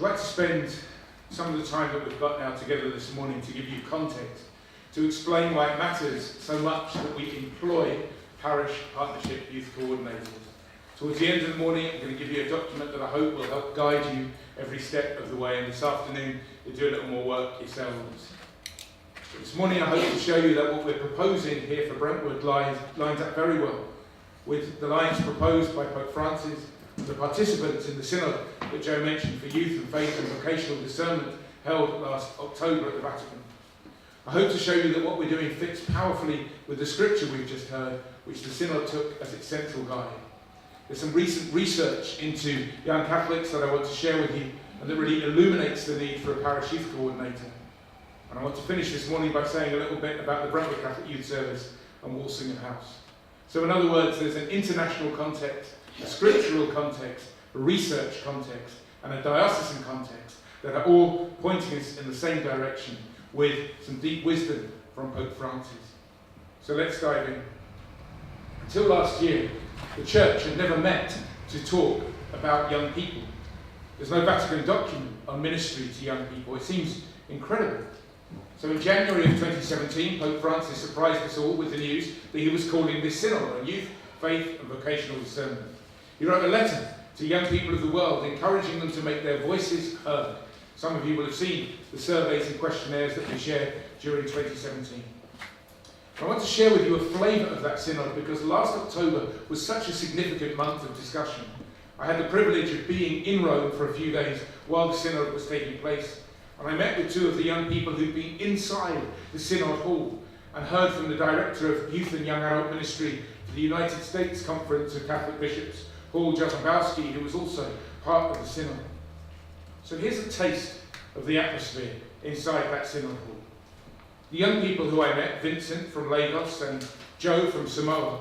like to spend some of the time that we've got now together this morning to give you context, to explain why it matters so much that we employ Parish Partnership Youth Co-ordinators. Towards the end of the morning, I'm going to give you a document that I hope will help guide you every step of the way, and this afternoon you'll do a little more work yourselves. But this morning I hope to show you that what we're proposing here for Brentwood lines up very well with the lines proposed by Pope Francis and the participants in the synod that Joe mentioned for youth and faith and vocational discernment held last October at the Vatican. I hope to show you that what we're doing fits powerfully with the scripture we've just heard, which the synod took as its central guide. There's some recent research into young Catholics that I want to share with you, and that really illuminates the need for a parish youth coordinator. And I want to finish this morning by saying a little bit about the Brentwood Catholic Youth Service and Walsingham House. So in other words, there's an international context, a scriptural context, a research context, and a diocesan context that are all pointing us in the same direction with some deep wisdom from Pope Francis. So let's dive in. Until last year, the Church had never met to talk about young people. There's no Vatican document on ministry to young people. It seems incredible. So in January of 2017, Pope Francis surprised us all with the news that he was calling this synod on youth, faith and vocational discernment. He wrote a letter to young people of the world, encouraging them to make their voices heard. Some of you will have seen the surveys and questionnaires that we shared during 2017. I want to share with you a flavour of that synod because last October was such a significant month of discussion. I had the privilege of being in Rome for a few days while the synod was taking place, and I met with two of the young people who'd been inside the synod hall and heard from the director of youth and young adult ministry for the United States Conference of Catholic Bishops, Paul Jozambowski, who was also part of the synod. So here's a taste of the atmosphere inside that synod hall. The young people who I met, Vincent from Lagos and Joe from Samoa,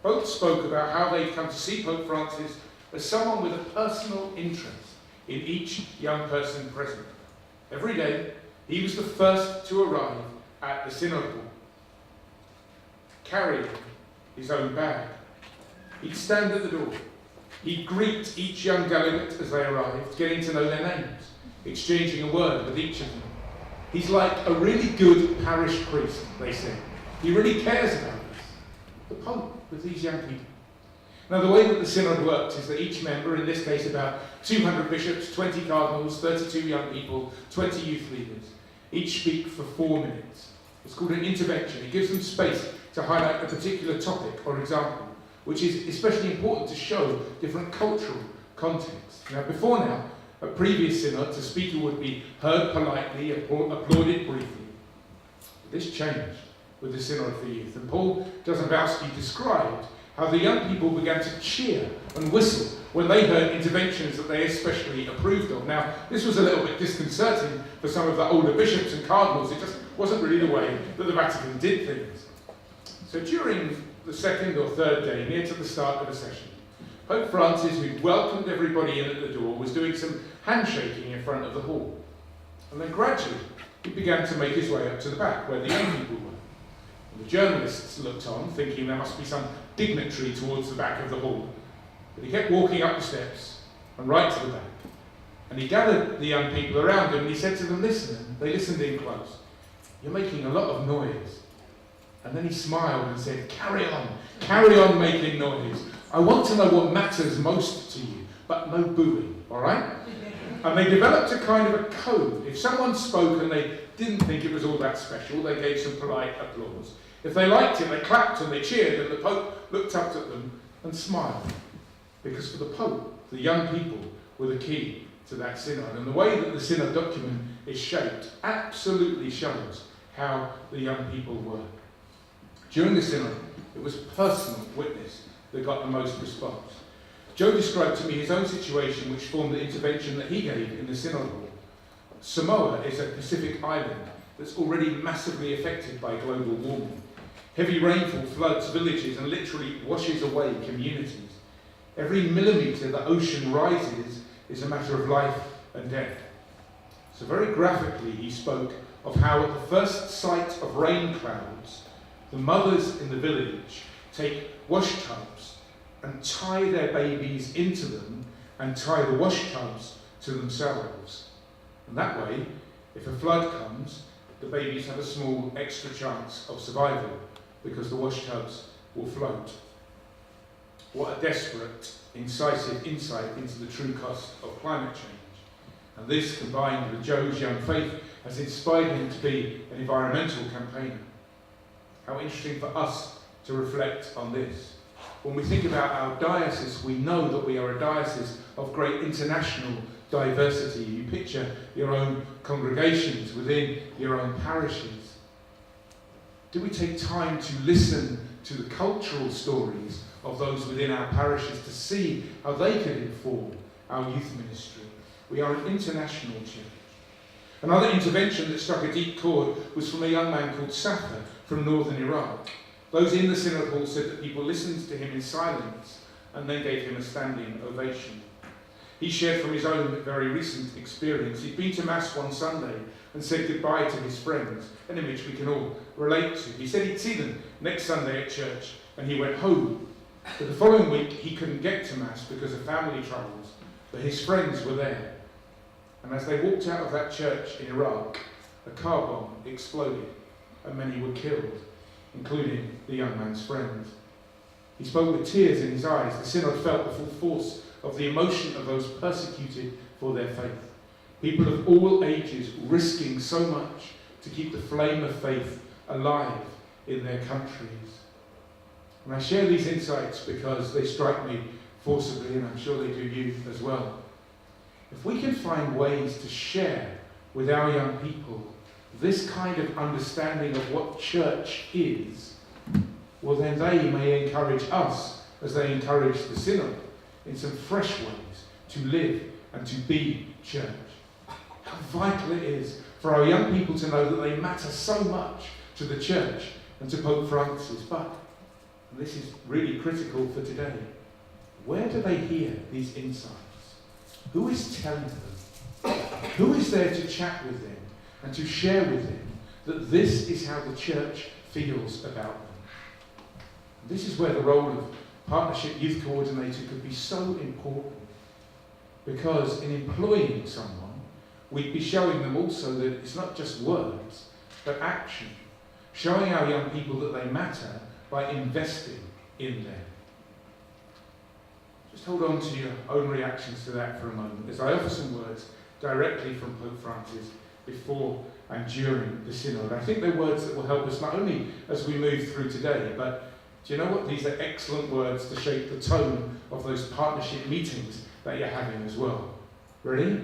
both spoke about how they'd come to see Pope Francis as someone with a personal interest in each young person present. Every day, he was the first to arrive at the synod hall, carrying his own bag. He'd stand at the door. He'd greet each young delegate as they arrived, getting to know their names, exchanging a word with each of them. He's like a really good parish priest, they said. He really cares about us. The Pope with these young people. Now, the way that the synod works is that each member, in this case about 200 bishops, 20 cardinals, 32 young people, 20 youth leaders, each speak for 4 minutes. It's called an intervention. It gives them space to highlight a particular topic or example, which is especially important to show different cultural contexts. Now, before now, at previous synods, the speaker would be heard politely, applauded briefly. This changed with the Synod for Youth, and Paul Jozambowski described how the young people began to cheer and whistle when they heard interventions that they especially approved of. Now, this was a little bit disconcerting for some of the older bishops and cardinals. It just wasn't really the way that the Vatican did things. So during the second or third day, near to the start of the session, Pope Francis, who welcomed everybody in at the door, was doing some handshaking in front of the hall. And then gradually, he began to make his way up to the back, where the young people were. And the journalists looked on, thinking there must be some dignitary towards the back of the hall. But he kept walking up the steps and right to the back. And he gathered the young people around him and he said to them, listen. And they listened in close. You're making a lot of noise. And then he smiled and said, carry on making noise. I want to know what matters most to you, but no booing, all right? And they developed a kind of a code. If someone spoke and they didn't think it was all that special, they gave some polite applause. If they liked it, they clapped and they cheered, and the Pope looked up at them and smiled. Because for the Pope, the young people were the key to that synod. And the way that the synod document is shaped absolutely shows how the young people were. During the synod, it was personal witness that got the most response. Joe described to me his own situation, which formed the intervention that he gave in the synod hall. Samoa is a Pacific island that's already massively affected by global warming. Heavy rainfall floods villages and literally washes away communities. Every millimetre the ocean rises is a matter of life and death. So very graphically he spoke of how at the first sight of rain clouds, the mothers in the village take wash tubs and tie their babies into them and tie the wash tubs to themselves. And that way, if a flood comes, the babies have a small extra chance of survival because the wash tubs will float. What a desperate, incisive insight into the true cost of climate change. And this, combined with Joe's young faith, has inspired him to be an environmental campaigner. How interesting for us to reflect on this. When we think about our diocese, we know that we are a diocese of great international diversity. You picture your own congregations within your own parishes. Do we take time to listen to the cultural stories of those within our parishes to see how they can inform our youth ministry? We are an international church. Another intervention that struck a deep chord was from a young man called Safar from northern Iraq. Those in the synod hall said that people listened to him in silence and then gave him a standing ovation. He shared from his own very recent experience. He'd been to Mass one Sunday and said goodbye to his friends, an image we can all relate to. He said he'd see them next Sunday at church, and he went home. But the following week he couldn't get to Mass because of family troubles, but his friends were there. And as they walked out of that church in Iraq, a car bomb exploded and many were killed, including the young man's friends. He spoke with tears in his eyes. The synod felt the full force of the emotion of those persecuted for their faith. People of all ages risking so much to keep the flame of faith alive in their countries. And I share these insights because they strike me forcibly, and I'm sure they do you as well. If we can find ways to share with our young people this kind of understanding of what church is, well then they may encourage us as they encourage the synod in some fresh ways to live and to be church. How vital it is for our young people to know that they matter so much to the church and to Pope Francis. But, and this is really critical for today, where do they hear these insights? Who is telling them? Who is there to chat with them and to share with them that this is how the church feels about them? This is where the role of Partnership Youth Coordinator could be so important, because in employing someone, we'd be showing them also that it's not just words, but action, showing our young people that they matter by investing in them. Just hold on to your own reactions to that for a moment as I offer some words directly from Pope Francis before and during the synod. I think they're words that will help us not only as we move through today, but do you know what? These are excellent words to shape the tone of those partnership meetings that you're having as well. Ready?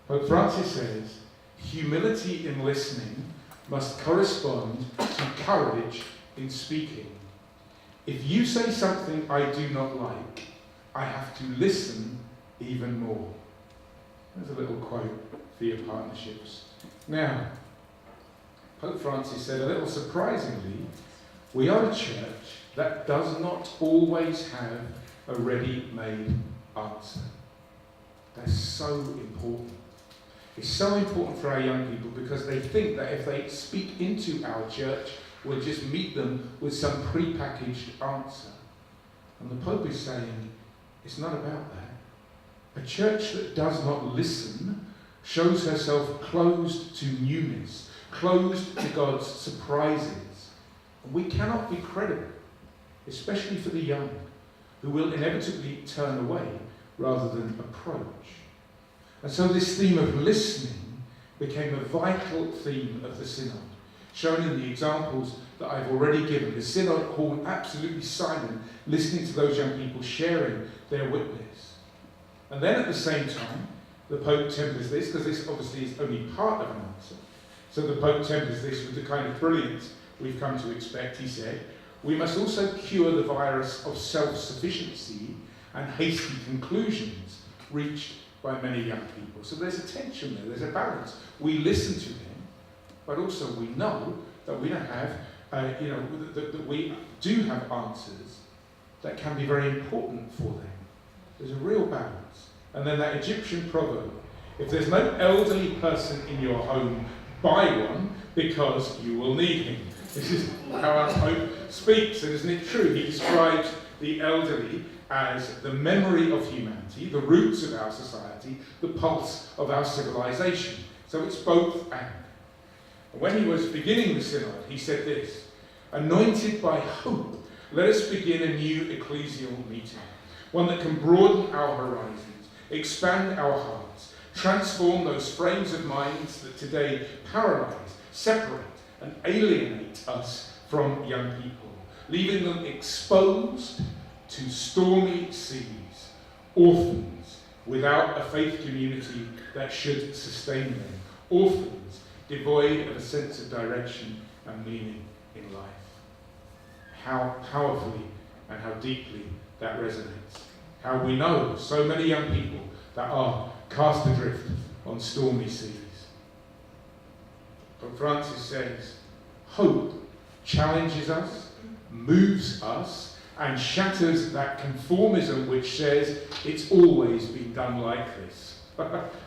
Pope Francis says, humility in listening must correspond to courage in speaking. If you say something I do not like, I have to listen even more. There's a little quote for your partnerships. Now, Pope Francis said, a little surprisingly, we are a church that does not always have a ready-made answer. That's so important. It's so important for our young people because they think that if they speak into our church, we'll just meet them with some pre-packaged answer. And the Pope is saying, it's not about that. A church that does not listen shows herself closed to newness, closed to God's surprises. And we cannot be credible, especially for the young, who will inevitably turn away rather than approach. And so this theme of listening became a vital theme of the synod, shown in the examples that I've already given. The synod hall absolutely silent, listening to those young people sharing their witness. And then at the same time, the Pope tempers this, because this obviously is only part of an answer. So the Pope tempers this with the kind of brilliance we've come to expect. He said, we must also cure the virus of self-sufficiency and hasty conclusions reached by many young people. So there's a tension there, there's a balance. We listen to them, but also we know that we don't have, that we do have answers that can be very important for them. There's a real balance. And then that Egyptian proverb, if there's no elderly person in your home, buy one because you will need him. This is how our Pope speaks, and isn't it true? He describes the elderly as the memory of humanity, the roots of our society, the pulse of our civilization. So it's both and. When he was beginning the synod, he said this: "Anointed by hope, let us begin a new ecclesial meeting, one that can broaden our horizons, expand our hearts, transform those frames of minds that today paralyze, separate, and alienate us from young people, leaving them exposed to stormy seas, orphans without a faith community that should sustain them, orphans devoid of a sense of direction and meaning in life." How powerfully and how deeply that resonates. How we know so many young people that are cast adrift on stormy seas. But Francis says, hope challenges us, moves us, and shatters that conformism which says it's always been done like this.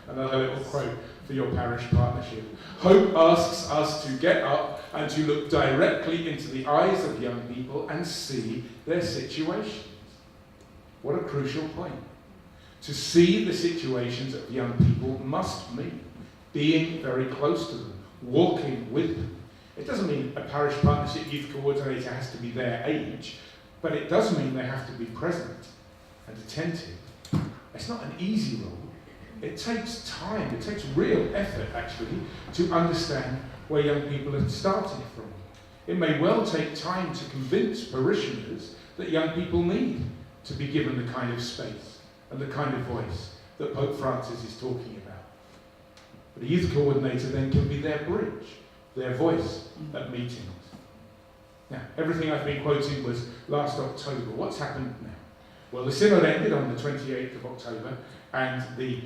Another little quote for your parish partnership. Hope asks us to get up and to look directly into the eyes of young people and see their situations. What a crucial point. To see the situations of young people must mean being very close to them, walking with them. It doesn't mean a parish partnership youth coordinator has to be their age, but it does mean they have to be present and attentive. It's not an easy role. It takes time, it takes real effort actually to understand where young people are starting from. It may well take time to convince parishioners that young people need to be given the kind of space and the kind of voice that Pope Francis is talking about. But a youth coordinator then can be their bridge, their voice at meetings. Now, everything I've been quoting was last October. What's happened now? Well, the synod ended on the 28th of October, and the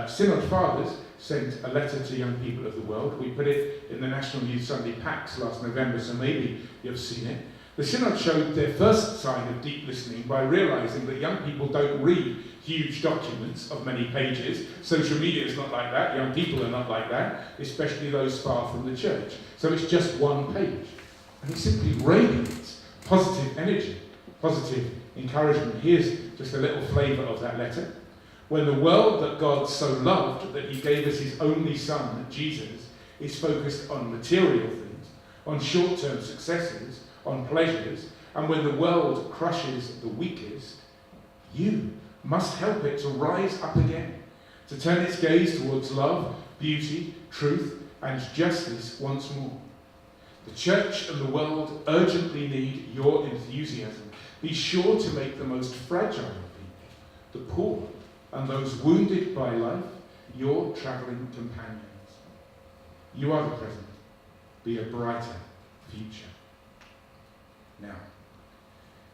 Synod Fathers sent a letter to young people of the world. We put it in the National Youth Sunday Packs last November, so maybe you've seen it. The Synod showed their first sign of deep listening by realising that young people don't read huge documents of many pages. Social media is not like that. Young people are not like that, especially those far from the church. So it's just one page. And it simply radiates positive energy, positive encouragement. Here's just a little flavour of that letter. When the world that God so loved that he gave us his only son, Jesus, is focused on material things, on short-term successes, on pleasures, and when the world crushes the weakest, you must help it to rise up again, to turn its gaze towards love, beauty, truth, and justice once more. The church and the world urgently need your enthusiasm. Be sure to make the most fragile of people, the poor, and those wounded by life, your travelling companions. You are the present. Be a brighter future. Now,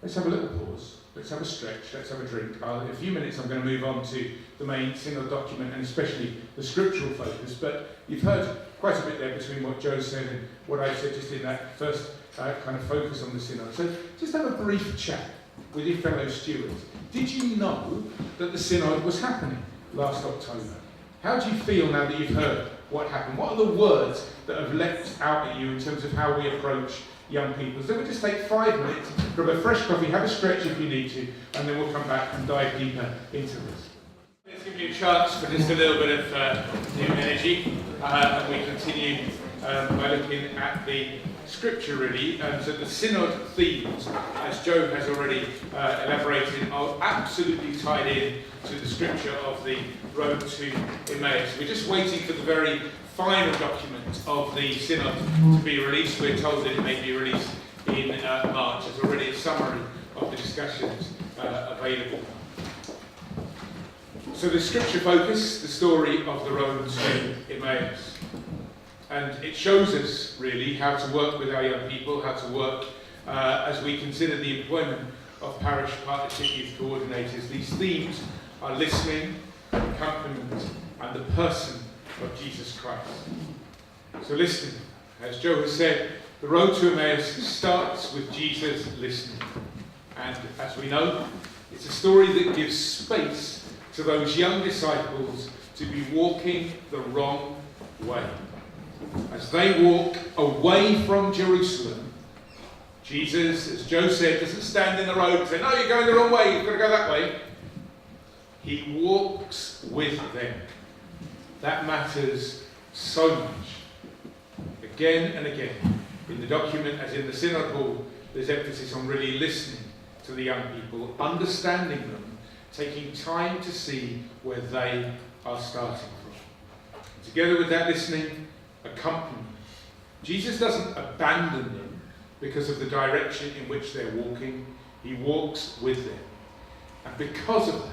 let's have a little pause. Let's have a stretch. Let's have a drink. In a few minutes I'm going to move on to the main synod document and especially the scriptural focus. But you've heard quite a bit there between what Joe said and what I said just in that first kind of focus on the synod. So just have a brief chat with your fellow stewards. Did you know that the synod was happening last October? How do you feel now that you've heard what happened? What are the words that have leapt out at you in terms of how we approach young people? So we'll just take 5 minutes, grab a fresh coffee, have a stretch if you need to, and then we'll come back and dive deeper into this. Let's give you a chance for just a little bit of new energy, and we continue by looking at the scripture really. So the synod themes, as Joe has already elaborated, are absolutely tied in to the scripture of the road to Emmaus. We're just waiting for the very final document of the synod to be released. We're told that it may be released in March. There's already a summary of the discussions available. So the scripture focus, the story of the road to Emmaus. And it shows us, really, how to work with our young people, how to work as we consider the employment of parish partnership youth coordinators. These themes are listening, accompaniment, and the person of Jesus Christ. So listening, as Joe has said, the road to Emmaus starts with Jesus listening. And as we know, it's a story that gives space to those young disciples to be walking the wrong way. As they walk away from Jerusalem, Jesus, as Joe said, doesn't stand in the road and say, no, you're going the wrong way, you've got to go that way. He walks with them. That matters so much. Again and again, in the document, as in the Synod Hall, there's emphasis on really listening to the young people, understanding them, taking time to see where they are starting from. Together with that listening, accompanying. Jesus doesn't abandon them because of the direction in which they're walking. He walks with them. And because of that,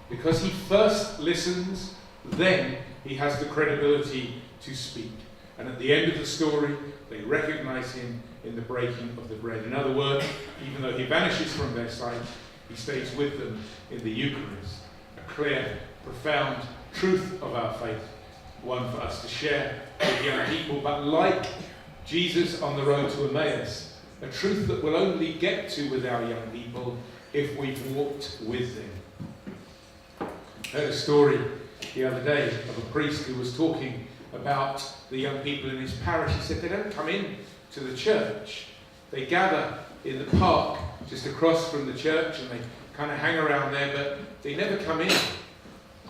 because he first listens, then he has the credibility to speak. And at the end of the story, they recognize him in the breaking of the bread. In other words, even though he vanishes from their sight, he stays with them in the Eucharist. A clear, profound truth of our faith, one for us to share with young people, but like Jesus on the road to Emmaus, a truth that we'll only get to with our young people if we've walked with them. I heard a story the other day of a priest who was talking about the young people in his parish. He said they don't come in to the church. They gather in the park just across from the church and they kind of hang around there, but they never come in.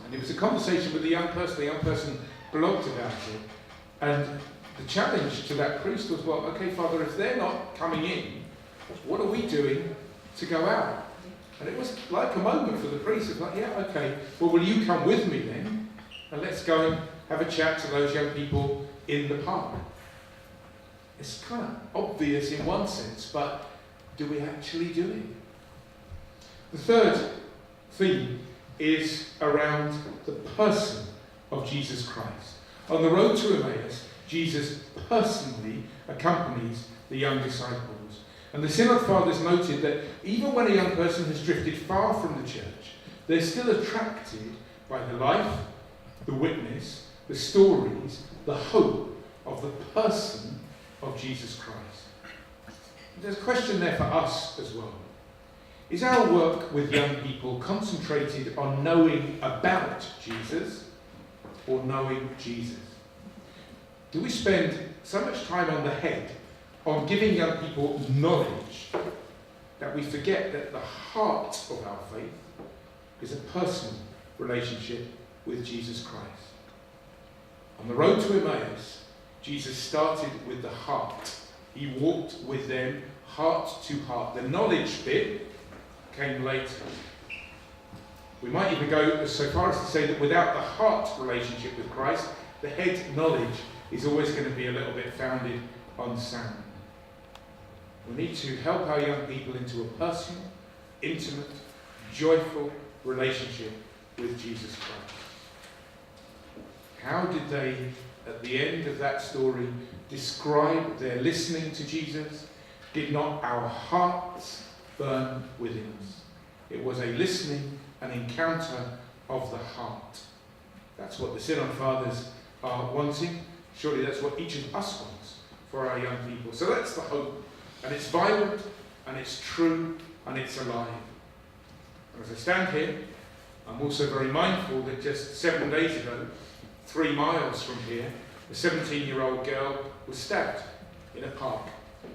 And it was a conversation with the young person. The young person blogged about it. And the challenge to that priest was, well, okay, Father, if they're not coming in, what are we doing to go out? And it was like a moment for the priest. It was like, yeah, okay, well, will you come with me then? And let's go and have a chat to those young people in the park. It's kind of obvious in one sense, but do we actually do it? The third theme is around the person of Jesus Christ. On the road to Emmaus, Jesus personally accompanies the young disciples. And the Synod Fathers noted that even when a young person has drifted far from the church, they're still attracted by the life, the witness, the stories, the hope of the person of Jesus Christ. There's a question there for us as well. Is our work with young people concentrated on knowing about Jesus or knowing Jesus? Do we spend so much time on the head on giving young people knowledge that we forget that the heart of our faith is a personal relationship with Jesus Christ? On the road to Emmaus, Jesus started with the heart. He walked with them heart to heart. The knowledge bit came later. We might even go so far as to say that without the heart relationship with Christ, the head knowledge is always going to be a little bit founded on sand. We need to help our young people into a personal, intimate, joyful relationship with Jesus Christ. How did they, at the end of that story, describe their listening to Jesus? Did not our hearts burn within us? It was a listening, an encounter of the heart. That's what the Synod Fathers are wanting. Surely that's what each of us wants for our young people. So that's the hope. And it's vibrant, and it's true, and it's alive. And as I stand here, I'm also very mindful that just 7 days ago, 3 miles from here, a 17-year-old girl was stabbed in a park.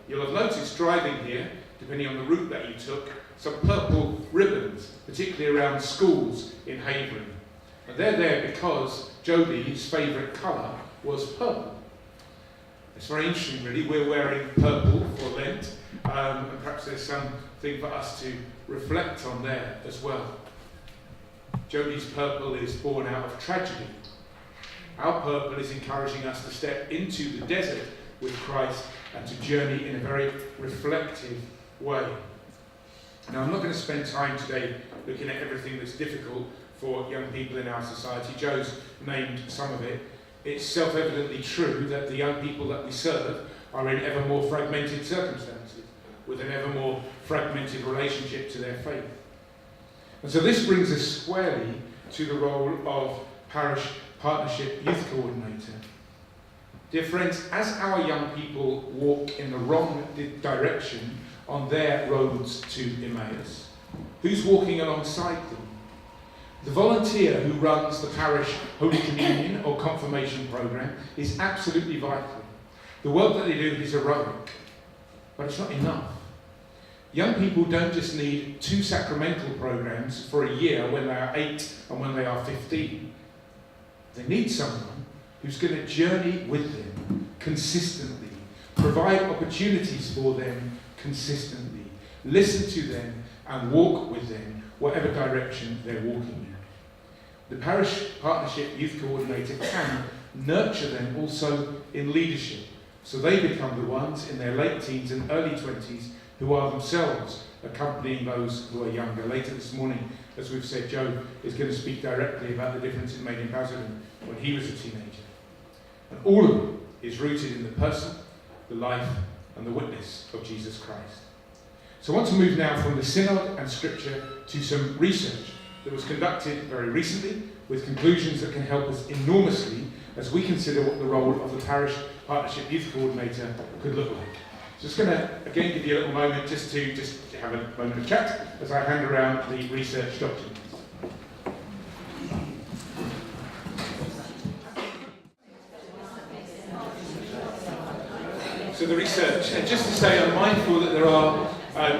You'll have noticed driving here, depending on the route that you took, some purple ribbons, particularly around schools in Havering. And they're there because Jodie's favourite colour was purple. It's very interesting, really. We're wearing purple for Lent, and perhaps there's something for us to reflect on there as well. Jodie's purple is born out of tragedy. Our purple is encouraging us to step into the desert with Christ and to journey in a very reflective way. Now, I'm not going to spend time today looking at everything that's difficult for young people in our society. Joe's named some of it. It's self-evidently true that the young people that we serve are in ever more fragmented circumstances, with an ever more fragmented relationship to their faith. And so this brings us squarely to the role of Parish Partnership Youth Co-ordinator. Dear friends, as our young people walk in the wrong direction on their roads to Emmaus, who's walking alongside them? The volunteer who runs the parish Holy Communion or confirmation programme is absolutely vital. The work that they do is heroic, but it's not enough. Young people don't just need 2 sacramental programs for a year when they are 8 and when they are 15. They need someone who's going to journey with them consistently, provide opportunities for them consistently, listen to them and walk with them, whatever direction they're walking in. The Parish Partnership Youth Coordinator can nurture them also in leadership, so they become the ones in their late teens and early 20s who are themselves accompanying those who are younger. Later this morning, as we've said, Joe is going to speak directly about the difference it made in Basildon when he was a teenager. And all of it is rooted in the person, the life and the witness of Jesus Christ. So I want to move now from the synod and scripture to some research that was conducted very recently with conclusions that can help us enormously as we consider what the role of the Parish Partnership Youth Coordinator could look like. Just going to again give you a little moment just to have a moment of chat as I hand around the research documents. So the research, and just to say I'm mindful that there are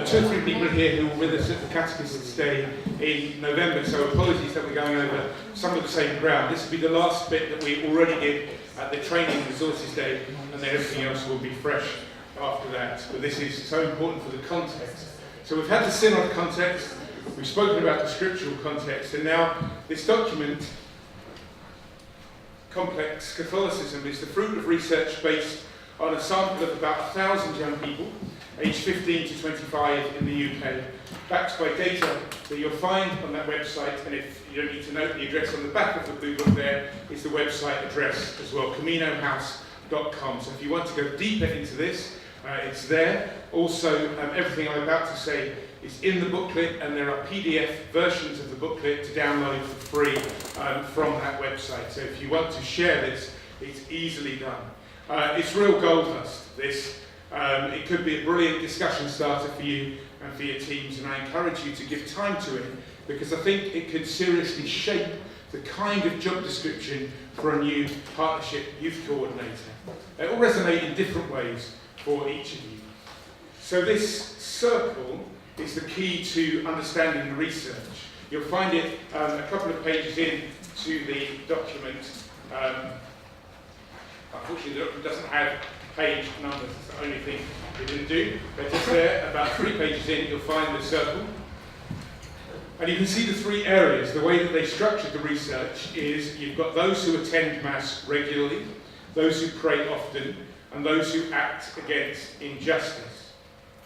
2 or 3 people here who were with us at the Catechist's Day in November, so apologies that we're going over some of the same ground. This will be the last bit that we already did at the Training Resources Day, and then everything else will be fresh after that. But this is so important for the context. So we've had the synod context, we've spoken about the scriptural context, and now this document, Complex Catholicism, is the fruit of research based on a sample of about 1,000 young people, aged 15 to 25 in the UK, backed by data that you'll find on that website, and if you don't need to note the address on the back of the blue book there is the website address as well, caminohouse.com. So if you want to go deeper into this, it's there. Also, everything I'm about to say is in the booklet, and there are PDF versions of the booklet to download for free from that website. So if you want to share this, it's easily done. It's real gold dust, this. It could be a brilliant discussion starter for you and for your teams, and I encourage you to give time to it because I think it could seriously shape the kind of job description for a new partnership youth coordinator. It will resonate in different ways for each of you. So this circle is the key to understanding the research. You'll find it a couple of pages in to the document. Unfortunately, the document doesn't have page numbers, that's the only thing we didn't do. But just there, about 3 pages in, you'll find the circle. And you can see the 3 areas. The way that they structured the research is you've got those who attend Mass regularly, those who pray often, and those who act against injustice.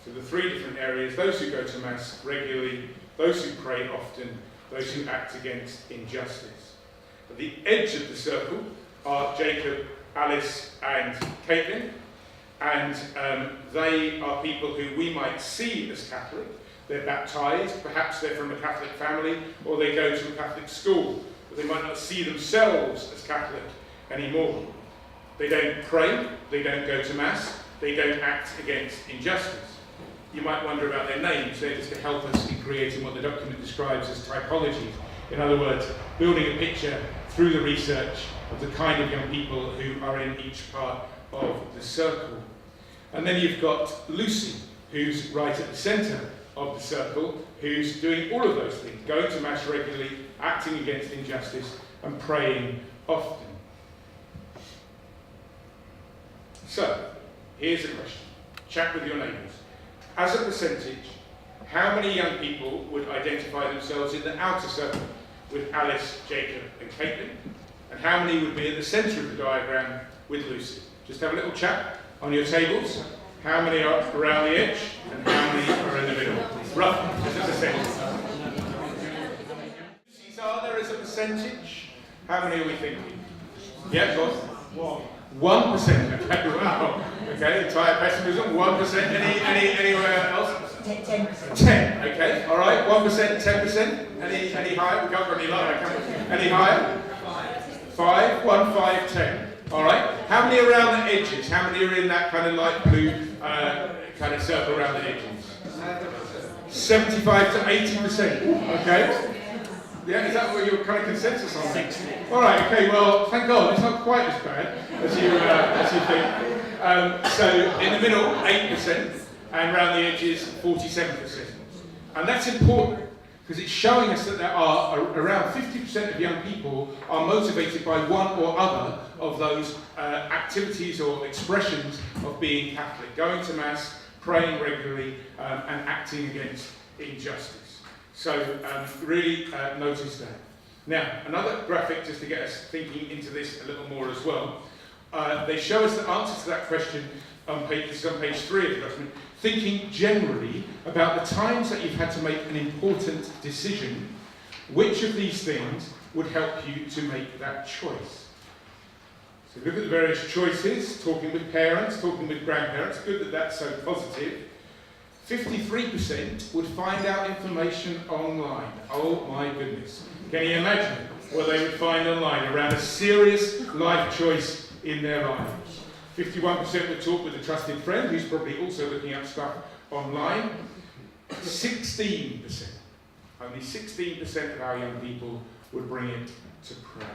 So the 3 different areas: those who go to Mass regularly, those who pray often, those who act against injustice. At the edge of the circle are Jacob, Alice and Caitlin, and they are people who we might see as Catholic. They're baptised, perhaps they're from a Catholic family, or they go to a Catholic school, but they might not see themselves as Catholic anymore. They don't pray, they don't go to Mass, they don't act against injustice. You might wonder about their names. They're just to help us in creating what the document describes as typology. In other words, building a picture through the research of the kind of young people who are in each part of the circle. And then you've got Lucy, who's right at the centre of the circle, who's doing all of those things, going to Mass regularly, acting against injustice, and praying often. So, here's a question. Chat with your neighbours. As a percentage, how many young people would identify themselves in the outer circle with Alice, Jacob and Caitlin? And how many would be at the centre of the diagram with Lucy? Just have a little chat on your tables. How many are around the edge and how many are in the middle? Roughly, as a percentage. Lucy's are there as a percentage? How many are we thinking? Yeah, go on. 1%. Okay, wow. Okay, entire pessimism. 1%. Anywhere else? 10%. 10. Okay. All right. 1%. 10%. Any higher? We can't go any lower, can we? Any higher? 5. 1, 5, 10. All right. How many around the edges? How many are in that kind of light blue kind of circle around the edges? 75 to 80%. Okay. Yeah, is that what your kind of consensus on things? All right, okay, well, thank God, it's not quite as bad as you think. So in the middle, 8%, and around the edges 47%. And that's important because it's showing us that there are around 50% of young people are motivated by one or other of those activities or expressions of being Catholic, going to Mass, praying regularly, and acting against injustice. So really notice that. Now, another graphic just to get us thinking into this a little more as well. They show us the answer to that question this is on page 3 of the document, thinking generally about the times that you've had to make an important decision, which of these things would help you to make that choice? So look at the various choices, talking with parents, talking with grandparents, good that that's so positive. 53% would find out information online. Oh my goodness. Can you imagine what they would find online around a serious life choice in their lives? 51% would talk with a trusted friend who's probably also looking up stuff online. 16%, only 16% of our young people would bring it to prayer.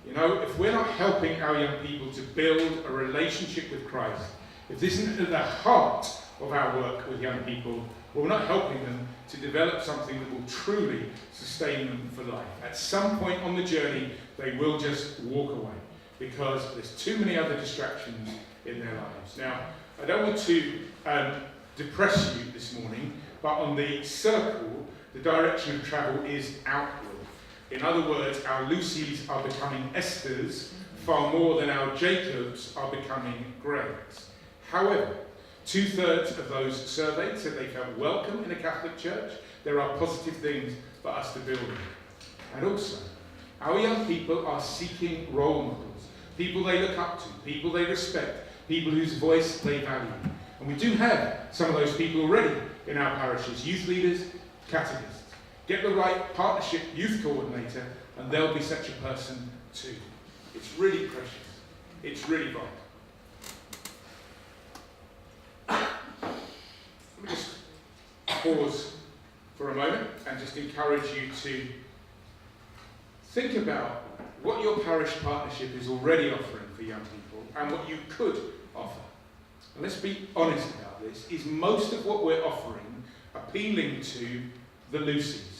You know, if we're not helping our young people to build a relationship with Christ, if this isn't at the heart of our work with young people, we're not helping them to develop something that will truly sustain them for life. At some point on the journey, they will just walk away because there's too many other distractions in their lives. Now, I don't want to depress you this morning, but on the circle, the direction of travel is outward. In other words, our Lucys are becoming Esthers far more than our Jacobs are becoming Gregs. However, 2/3 of those surveyed said they felt welcome in a Catholic church. There are positive things for us to build on. And also, our young people are seeking role models, people they look up to, people they respect, people whose voice they value. And we do have some of those people already in our parishes, youth leaders, catechists. Get the right partnership youth coordinator, and they'll be such a person too. It's really precious. It's really vital. Let me just pause for a moment and just encourage you to think about what your parish partnership is already offering for young people and what you could offer. And let's be honest about this. Is most of what we're offering appealing to the Lucys?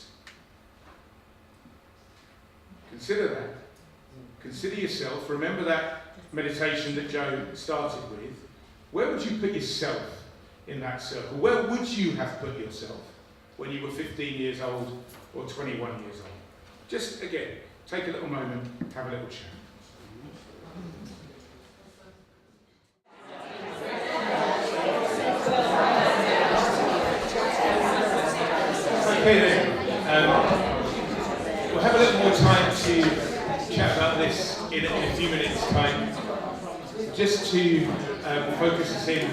Consider that. Consider yourself. Remember that meditation that Joe started with. Where would you put yourself in that circle? Where would you have put yourself when you were 15 years old or 21 years old? Just, again, take a little moment, have a little chat. Okay then. We'll have a little more time to chat about this in a few minutes' time. Just to focus us in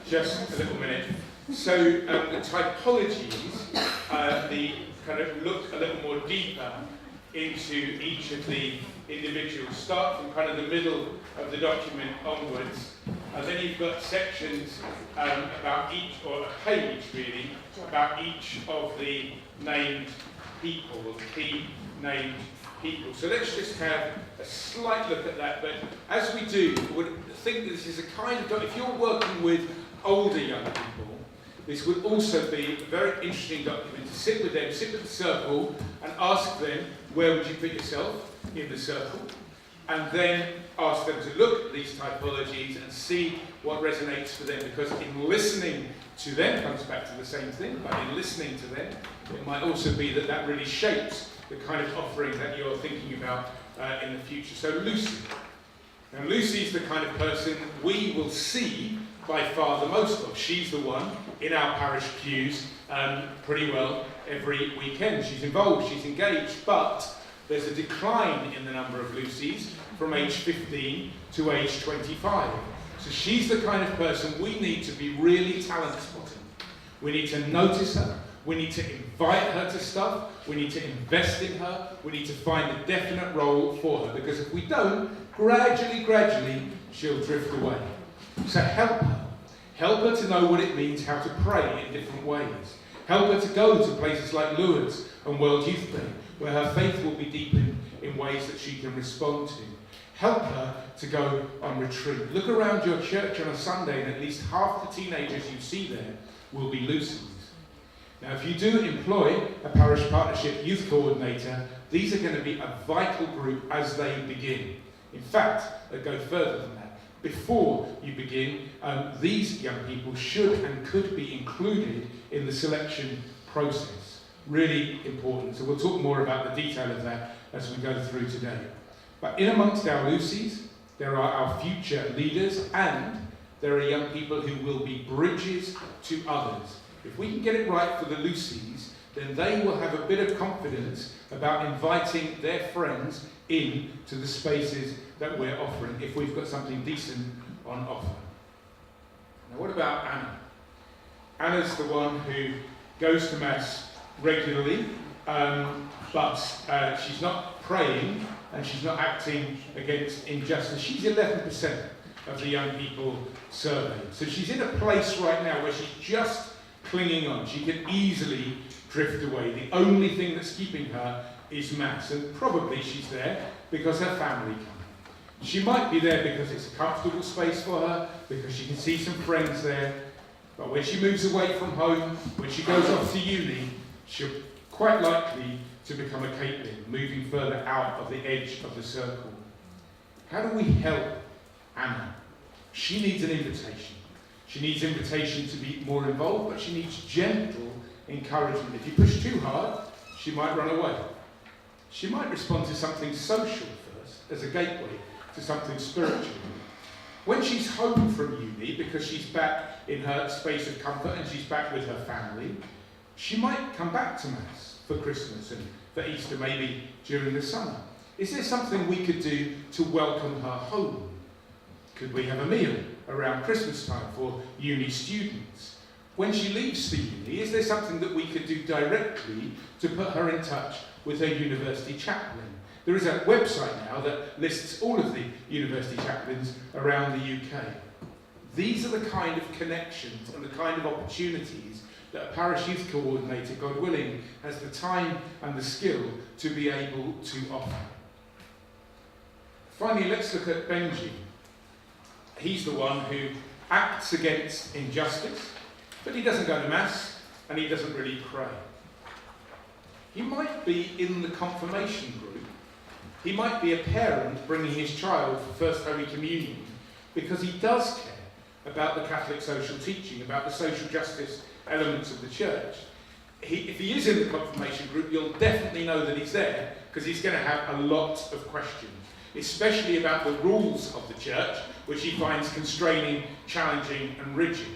just a little minute. So the typologies, the kind of look a little more deeper into each of the individuals. Start from kind of the middle of the document onwards, and then you've got sections about each, or a page really, about each of the named people, or the key named people. So let's just have a slight look at that. But as we do, I would think that this is a kind of, if you're working with older young people, this would also be a very interesting document to sit with them, sit with the circle, and ask them, where would you put yourself in the circle? And then ask them to look at these typologies and see what resonates for them. Because in listening to them, comes back to the same thing, but in listening to them, it might also be that that really shapes the kind of offering that you're thinking about in the future. So Lucy. Now Lucy's the kind of person we will see by far the most of. She's the one in our parish pews pretty well every weekend. She's involved, she's engaged, but there's a decline in the number of Lucys from age 15 to age 25. So she's the kind of person we need to be really talent spotting. We need to notice her. We need to invite her to stuff. We need to invest in her. We need to find a definite role for her. Because if we don't, gradually, she'll drift away. So help her. Help her to know what it means how to pray in different ways. Help her to go to places like Lourdes and World Youth Day, where her faith will be deepened in ways that she can respond to. Help her to go on retreat. Look around your church on a Sunday and at least half the teenagers you see there will be Lucy's. Now, if you do employ a parish partnership youth coordinator, these are going to be a vital group as they begin. In fact, they go further than that. Before you begin, these young people should and could be included in the selection process. Really important. So we'll talk more about the detail of that as we go through today. But in amongst our Lucy's, there are our future leaders, and there are young people who will be bridges to others. If we can get it right for the Lucy's, then they will have a bit of confidence about inviting their friends in to the spaces that we're offering, if we've got something decent on offer. Now, what about Anna? Anna's the one who goes to Mass regularly, but she's not praying and she's not acting against injustice. She's 11% of the young people surveyed. So she's in a place right now where she's just clinging on. She could easily drift away. The only thing that's keeping her is Mass, and probably she's there because her family come. She might be there because it's a comfortable space for her, because she can see some friends there, but when she moves away from home, when she goes off to uni, she'll quite likely to become a Caitlin, moving further out of the edge of the circle. How do we help Anna? She needs an invitation. She needs invitation to be more involved, but she needs gentle encouragement. If you push too hard, she might run away. She might respond to something social first, as a gateway to something spiritual. When she's home from uni, because she's back in her space of comfort and she's back with her family, she might come back to Mass for Christmas and for Easter, maybe during the summer. Is there something we could do to welcome her home? Could we have a meal around Christmas time for uni students? When she leaves for uni, is there something that we could do directly to put her in touch with her university chaplain? There is a website now that lists all of the university chaplains around the UK. These are the kind of connections and the kind of opportunities that a parish youth coordinator, God willing, has the time and the skill to be able to offer. Finally, let's look at Benji. He's the one who acts against injustice, but he doesn't go to Mass and he doesn't really pray. He might be in the confirmation group. He might be a parent bringing his child for First Holy Communion because he does care about the Catholic social teaching, about the social justice elements of the church. If he is in the confirmation group, you'll definitely know that he's there because he's going to have a lot of questions, especially about the rules of the church, which he finds constraining, challenging and rigid.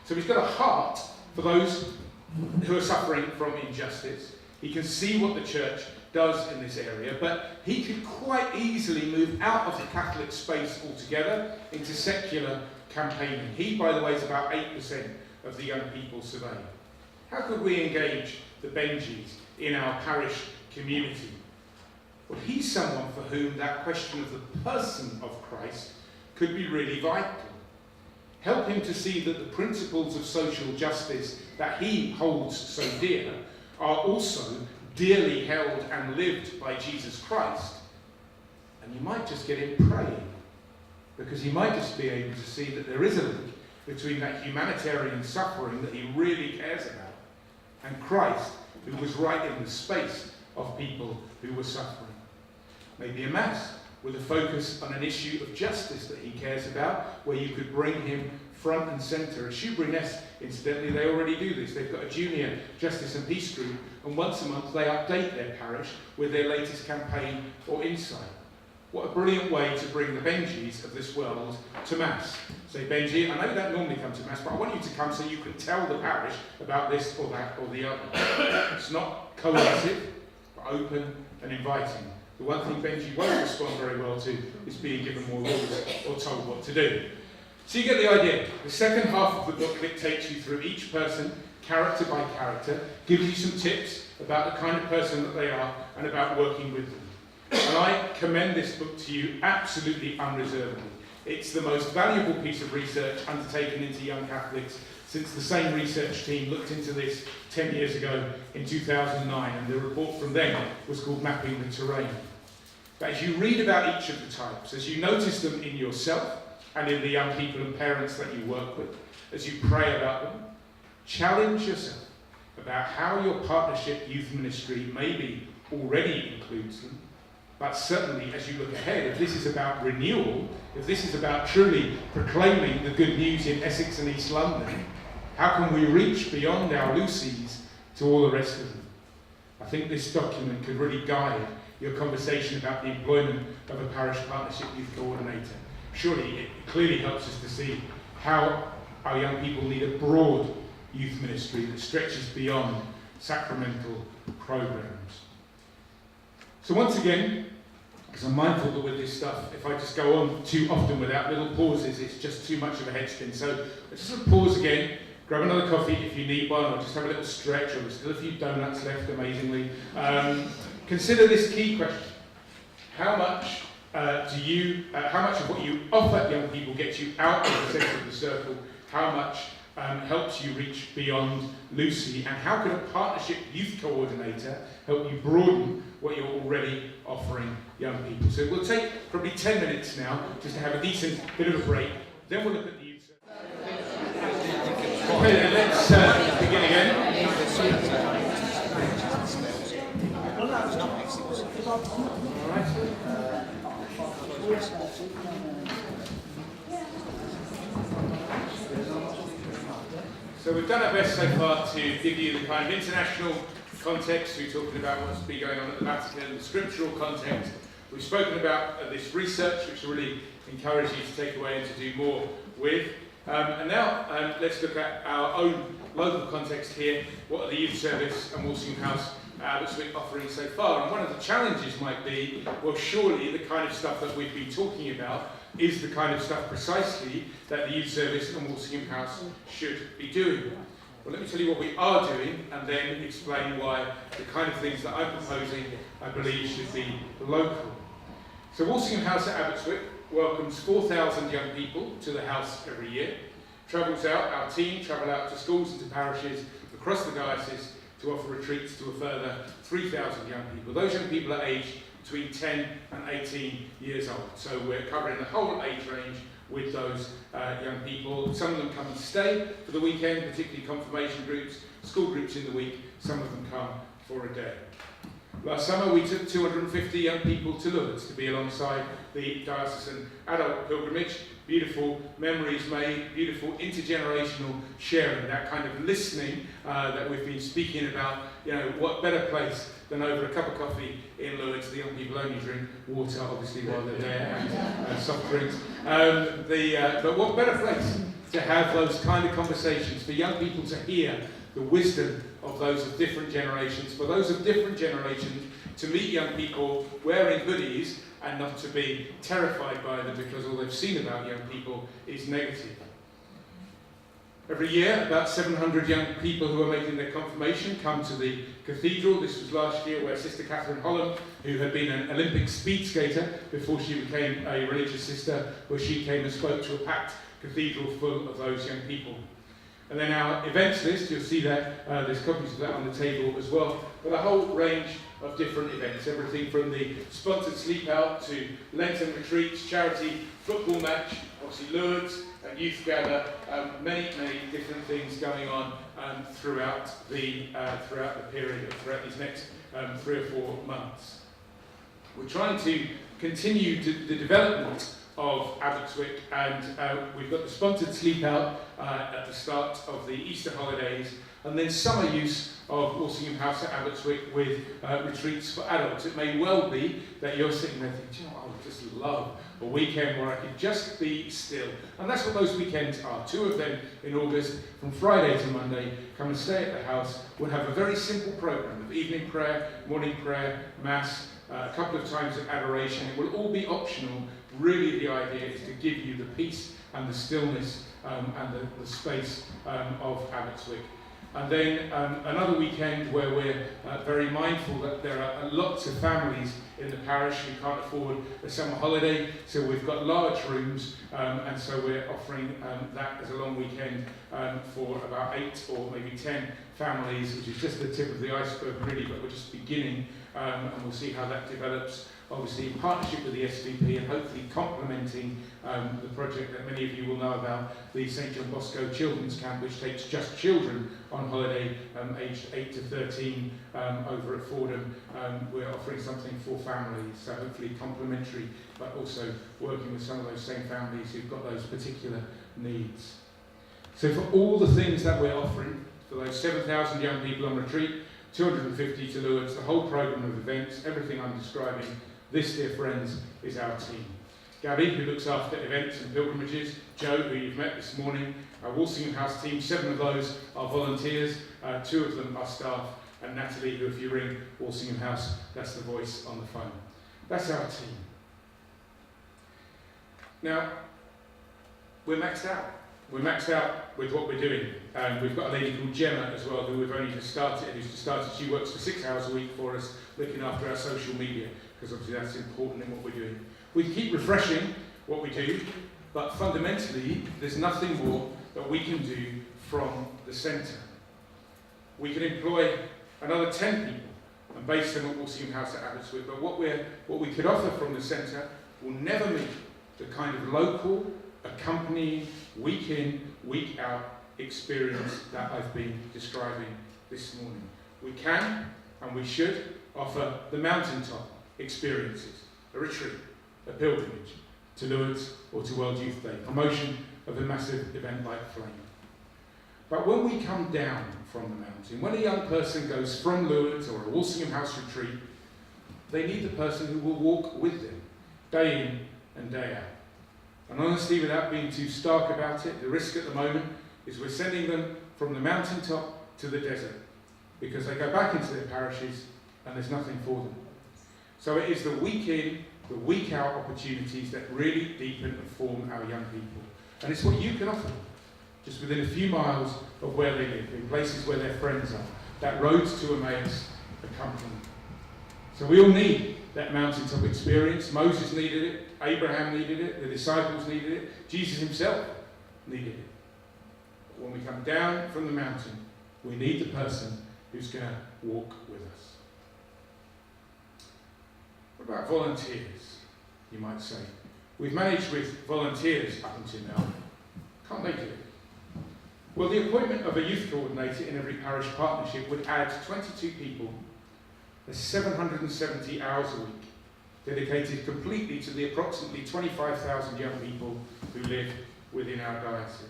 So he's got a heart for those who are suffering from injustice. He can see what the church does in this area, but he could quite easily move out of the Catholic space altogether into secular campaigning. He, by the way, is about 8% of the young people surveyed. How could we engage the Benjis in our parish community? Well, he's someone for whom that question of the person of Christ could be really vital. Help him to see that the principles of social justice that he holds so dear are also dearly held and lived by Jesus Christ. And you might just get him praying, because he might just be able to see that there is a link between that humanitarian suffering that he really cares about and Christ, who was right in the space of people who were suffering. Maybe a Mass with a focus on an issue of justice that he cares about, where you could bring him front and centre. At Shoebury-Ness, incidentally, they already do this. They've got a junior Justice and Peace group, and once a month they update their parish with their latest campaign or insight. What a brilliant way to bring the Benjis of this world to Mass. Say, Benji, I know you don't normally come to Mass, but I want you to come so you can tell the parish about this or that or the other. It's not coercive, but open and inviting. The one thing Benji won't respond very well to is being given more rules or told what to do. So you get the idea. The second half of the booklet takes you through each person, character by character, gives you some tips about the kind of person that they are and about working with them. And I commend this book to you absolutely unreservedly. It's the most valuable piece of research undertaken into young Catholics since the same research team looked into this 10 years ago in 2009, and the report from them was called Mapping the Terrain. But as you read about each of the types, as you notice them in yourself and in the young people and parents that you work with, as you pray about them, challenge yourself about how your partnership youth ministry maybe already includes them. But certainly, as you look ahead, if this is about renewal, if this is about truly proclaiming the good news in Essex and East London, how can we reach beyond our Lucys to all the rest of them? I think this document could really guide your conversation about the employment of a parish partnership youth coordinator. Surely it clearly helps us to see how our young people need a broad youth ministry that stretches beyond sacramental programs. So once again, because I'm mindful that with this stuff, if I just go on too often without little pauses, it's just too much of a head spin. So let's just pause again, grab another coffee if you need one, or just have a little stretch, or there's still a few donuts left, amazingly. Consider this key question. How much how much of what you offer young people gets you out of the centre of the circle? How much helps you reach beyond Lucy? And how can a partnership youth coordinator help you broaden what you're already offering young people? So we'll take probably 10 minutes now just to have a decent bit of a break. Then we'll look at the youth. Okay, then let's begin again. All right. So we've done our best so far to give you the kind of international context. We're talking about what's been going on at the Vatican, the scriptural context. We've spoken about this research, which I really encourage you to take away and to do more with. And now let's look at our own local context here. What are the youth service and Walsingham House that's been offering so far? And one of the challenges might be, well, surely the kind of stuff that we've been talking about is the kind of stuff precisely that the youth service and Walsingham House should be doing. Well, let me tell you what we are doing and then explain why the kind of things that I'm proposing, I believe, should be local. So Walsingham House at Abbotswick welcomes 4,000 young people to the house every year. Our team travel out to schools and to parishes across the diocese to offer retreats to a further 3,000 young people. Those young people are aged between 10 and 18 years old. So we're covering the whole age range with those young people. Some of them come and stay for the weekend, particularly confirmation groups, school groups in the week. Some of them come for a day. Last summer we took 250 young people to Lourdes to be alongside the diocesan adult pilgrimage. Beautiful memories made, beautiful intergenerational sharing, that kind of listening that we've been speaking about. You know, what better place than over a cup of coffee in Lourdes? The young people only drink water, obviously, while they're there, and soft drinks. But what better place to have those kind of conversations, for young people to hear the wisdom of those of different generations, for those of different generations to meet young people wearing hoodies and not to be terrified by them because all they've seen about young people is negative. Every year, about 700 young people who are making their confirmation come to the cathedral. This was last year where Sister Catherine Holland, who had been an Olympic speed skater before she became a religious sister, where she came and spoke to a packed cathedral full of those young people. And then our events list, you'll see that there's copies of that on the table as well, but a whole range of different events, everything from the sponsored sleep out to Lenten retreats, charity football match, obviously Lourdes, and youth gather, many different things going on throughout the period, throughout these next 3 or 4 months. We're trying to continue the development of Abbotswick, and we've got the sponsored sleep out at the start of the Easter holidays, and then summer use of Walsingham House at Abbotswick with retreats for adults. It may well be that you're sitting there thinking, you know, I would just love a weekend where I could just be still. And that's what those weekends are. 2 of them in August, from Friday to Monday. Come and stay at the house. We'll have a very simple programme of evening prayer, morning prayer, mass, a couple of times of adoration. It will all be optional. Really the idea is to give you the peace and the stillness and the space of Abbotswick. And then another weekend where we're very mindful that there are lots of families in the parish who can't afford a summer holiday, so we've got large rooms, and so we're offering that as a long weekend for about 8 or maybe 10 families, which is just the tip of the iceberg really, but we're just beginning, and we'll see how that develops obviously in partnership with the SVP and hopefully complementing the project that many of you will know about, the St John Bosco Children's Camp, which takes just children on holiday aged 8 to 13 over at Fordham. We're offering something for families, so hopefully complementary, but also working with some of those same families who've got those particular needs. So for all the things that we're offering, for those 7,000 young people on retreat, 250 to Lourdes, the whole programme of events, everything I'm describing, this, dear friends, is our team. Gabby, who looks after events and pilgrimages, Joe, who you've met this morning, our Walsingham House team, 7 of those are volunteers, 2 of them are staff, and Natalie, who if you ring Walsingham House, that's the voice on the phone. That's our team. Now, we're maxed out. We're maxed out with what we're doing. We've got a lady called Gemma as well, who we've only just started, She works for 6 hours a week for us, looking after our social media, because obviously that's important in what we're doing. We keep refreshing what we do, but fundamentally, there's nothing more that we can do from the centre. We can employ another 10 people and base them at Walsingham House at Abbotswood, but what we could offer from the centre will never meet the kind of local, accompanying, week in, week out experience that I've been describing this morning. We can, and we should, offer the mountaintop experiences, a retreat, a pilgrimage, to Lourdes or to World Youth Day, promotion of a massive event like Flame. But when we come down from the mountain, when a young person goes from Lourdes or a Walsingham House retreat, they need the person who will walk with them, day in and day out. And honestly, without being too stark about it, the risk at the moment is we're sending them from the mountaintop to the desert, because they go back into their parishes and there's nothing for them. So it is the week in, the week out opportunities that really deepen and form our young people. And it's what you can offer them, just within a few miles of where they live, in places where their friends are. That roads to Emmaus accompany. So we all need that mountaintop experience. Moses needed it, Abraham needed it, the disciples needed it, Jesus himself needed it. But when we come down from the mountain, we need the person who's going to walk with us. What about volunteers, you might say? We've managed with volunteers up until now. Can't make it. Well, the appointment of a youth coordinator in every parish partnership would add 22 people. There's 770 hours a week dedicated completely to the approximately 25,000 young people who live within our diocese.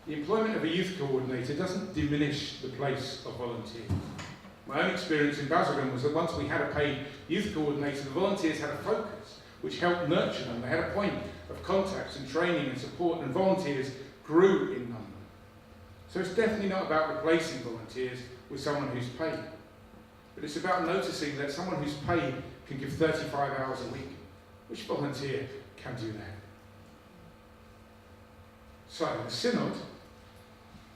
The employment of a youth coordinator doesn't diminish the place of volunteers. My own experience in Basildon was that once we had a paid youth coordinator, the volunteers had a focus which helped nurture them. They had a point of contacts and training and support, and volunteers grew in number. So it's definitely not about replacing volunteers with someone who's paid. But it's about noticing that someone who's paid can give 35 hours a week. Which volunteer can do that? So the Synod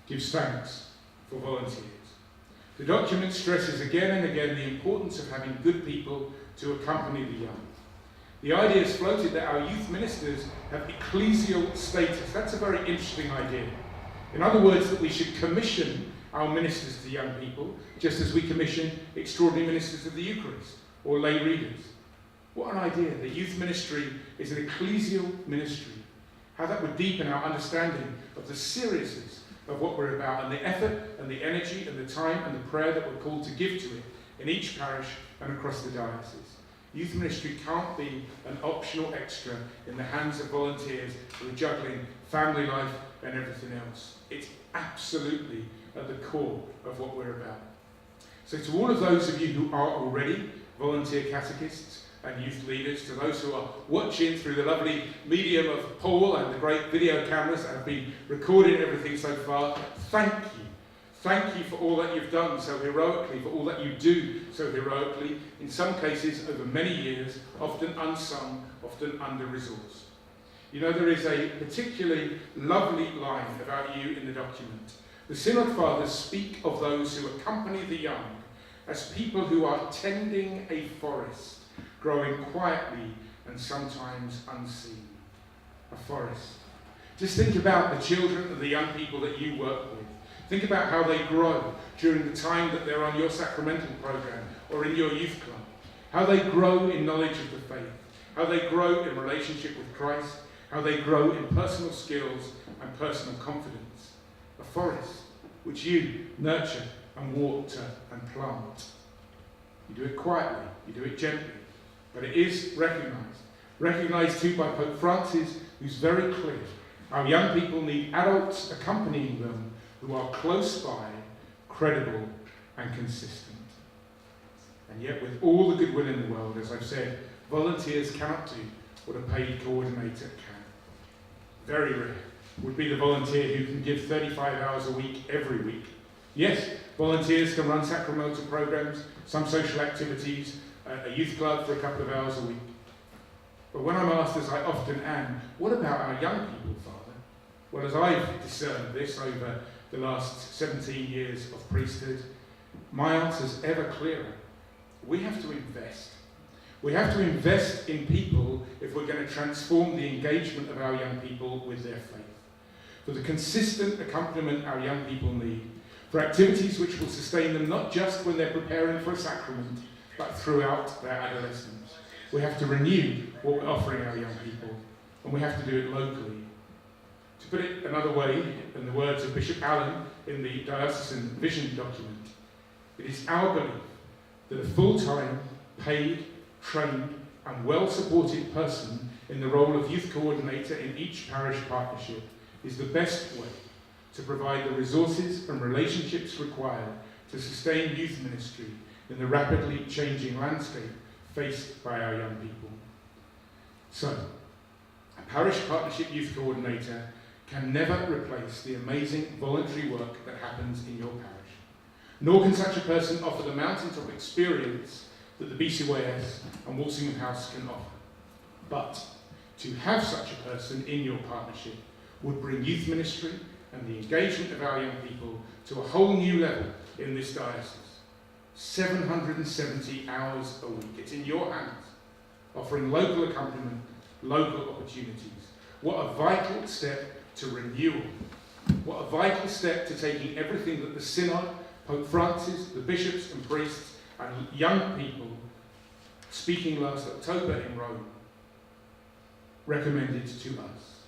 gives thanks for volunteers. The document stresses again and again the importance of having good people to accompany the young. The idea is floated that our youth ministers have ecclesial status. That's a very interesting idea. In other words, that we should commission our ministers to young people, just as we commission extraordinary ministers of the Eucharist or lay readers. What an idea. The youth ministry is an ecclesial ministry. How that would deepen our understanding of the seriousness of what we're about, and the effort and the energy and the time and the prayer that we're called to give to it in each parish and across the diocese. Youth ministry can't be an optional extra in the hands of volunteers who are juggling family life and everything else. It's absolutely at the core of what we're about. So to all of those of you who are already volunteer catechists and youth leaders, to those who are watching through the lovely medium of Paul and the great video cameras that have been recording everything so far, thank you. Thank you for all that you've done so heroically, for all that you do so heroically, in some cases over many years, often unsung, often under-resourced. You know, there is a particularly lovely line about you in the document. The Synod Fathers speak of those who accompany the young as people who are tending a forest, growing quietly and sometimes unseen. A forest. Just think about the children and the young people that you work with. Think about how they grow during the time that they're on your sacramental program or in your youth club. How they grow in knowledge of the faith. How they grow in relationship with Christ. How they grow in personal skills and personal confidence. A forest which you nurture and water and plant. You do it quietly, you do it gently, but it is recognised. Recognised too by Pope Francis, who's very clear. Our young people need adults accompanying them who are close by, credible and consistent. And yet with all the goodwill in the world, as I've said, volunteers cannot do what a paid coordinator can. Very rare would be the volunteer who can give 35 hours a week every week. Yes, volunteers can run sacramental programs, some social activities, a youth club for a couple of hours a week. But when I'm asked, as I often am, what about our young people, Father? Well, as I've discerned this over the last 17 years of priesthood, my answer's ever clearer. We have to invest. We have to invest in people if we're going to transform the engagement of our young people with their faith. For the consistent accompaniment our young people need, for activities which will sustain them not just when they're preparing for a sacrament, but throughout their adolescence. We have to renew what we're offering our young people, and we have to do it locally. To put it another way, in the words of Bishop Allen in the Diocesan Vision document, it is our belief that a full-time, paid, trained and well-supported person in the role of youth coordinator in each parish partnership is the best way to provide the resources and relationships required to sustain youth ministry in the rapidly changing landscape faced by our young people. So, a parish partnership youth coordinator can never replace the amazing voluntary work that happens in your parish. Nor can such a person offer the mountaintop experience that the BCYS and Walsingham House can offer. But to have such a person in your partnership would bring youth ministry and the engagement of our young people to a whole new level in this diocese. 770 hours a week. It's in your hands, offering local accompaniment, local opportunities. What a vital step to renewal. What a vital step to taking everything that the Synod, Pope Francis, the bishops and priests and young people speaking last October in Rome recommended to us.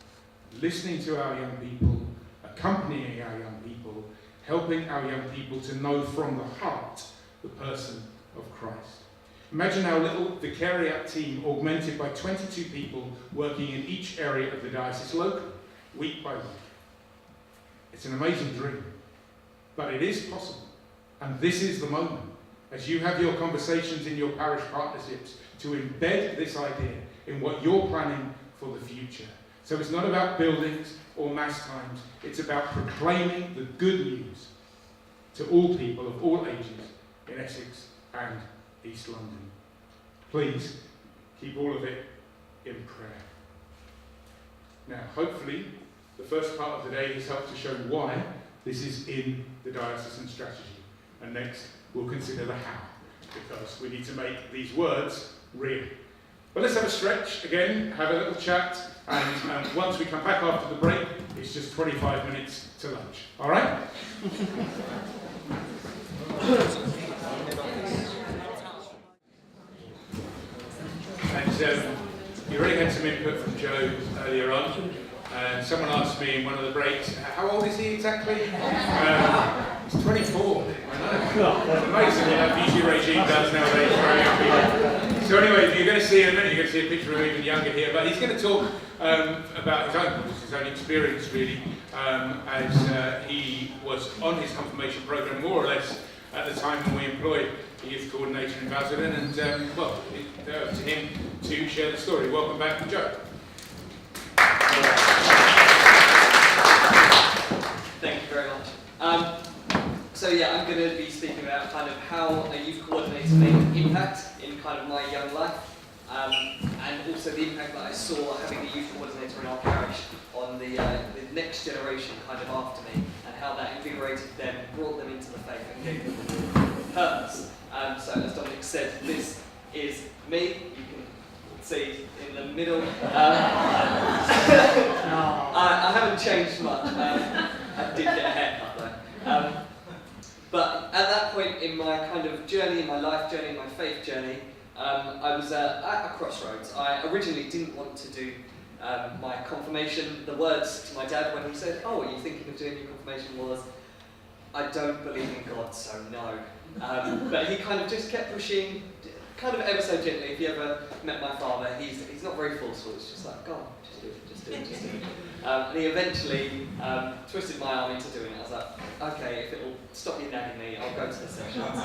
Listening to our young people, accompanying our young people, helping our young people to know from the heart the person of Christ. Imagine our little vicariate team augmented by 22 people working in each area of the diocese locally, week by week. It's an amazing dream, but it is possible. And this is the moment, as you have your conversations in your parish partnerships, to embed this idea in what you're planning for the future. So it's not about buildings or mass times, it's about proclaiming the good news to all people of all ages in Essex and East London. Please keep all of it in prayer. Now, hopefully, the first part of the day has helped to show why this is in the diocesan strategy. And next, we'll consider the how, because we need to make these words real. But let's have a stretch again, have a little chat, and once we come back after the break, it's just 25 minutes to lunch. All right? And you already had some input from Joe earlier on. Someone asked me in one of the breaks, how old is he exactly? He's 24. I know. It's amazing what that beauty regime does nowadays for our young people. So anyway, you're going to see in a minute, you're going to see a picture of him even younger here, but he's going to talk about his own experience really, as he was on his confirmation programme more or less at the time when we employed a youth coordinator in Basildon, and well, it's up to him to share the story. Welcome back, Joe. Thank you very much. So yeah, I'm going to be speaking about kind of how a youth coordinator made an impact in kind of my young life, and also the impact that I saw having a youth coordinator in our parish on the next generation kind of after me, and how that invigorated them, brought them into the faith, and gave them purpose. So as Dominic said, this is me. You can see in the middle. I haven't changed much. I did get a haircut though. in my kind of journey, in my life journey, in my faith journey, I was at a crossroads. I originally didn't want to do my confirmation. The words to my dad when he said, "Oh, are you thinking of doing your confirmation?" was, "I don't believe in God, so no." But he kind of just kept pushing, kind of ever so gently. If you ever met my father, he's not very forceful. It's just like, "Go on, just do it, just do it, just do it." And he eventually twisted my arm into doing it. I was like, "Okay, if it'll stop you nagging me, I'll go to the sessions."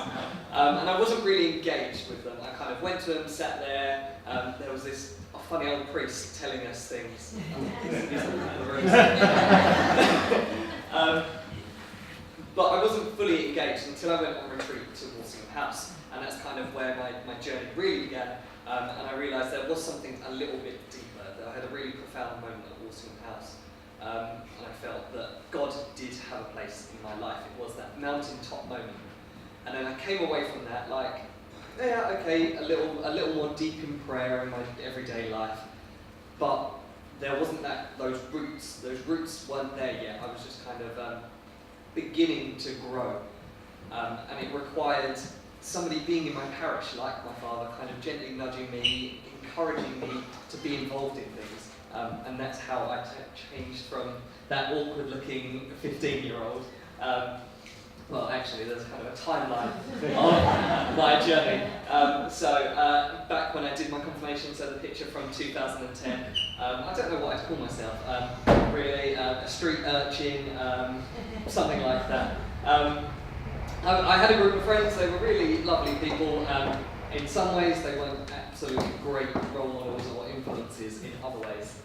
And I wasn't really engaged with them. I kind of went to them, sat there. There was this funny old priest telling us things. But I wasn't fully engaged until I went on retreat to Walsingham House, and that's kind of where my journey really began. And I realised there was something a little bit deeper, that I had a really profound moment at Walsingham House. And I felt that God did have a place in my life. It was that mountaintop moment. And then I came away from that like, yeah, okay, a little more deep in prayer in my everyday life, but there wasn't those roots. Those roots weren't there yet. I was just kind of beginning to grow, and it required somebody being in my parish, like my father, kind of gently nudging me, encouraging me to be involved in things, and that's how I changed from that awkward-looking 15-year-old. Well, actually, there's kind of a timeline of my journey. Back when I did my confirmation, so the picture from 2010, I don't know what I'd call myself, really, a street urchin, something like that. I had a group of friends, they were really lovely people. In some ways, they weren't absolutely great role models or influences in other ways.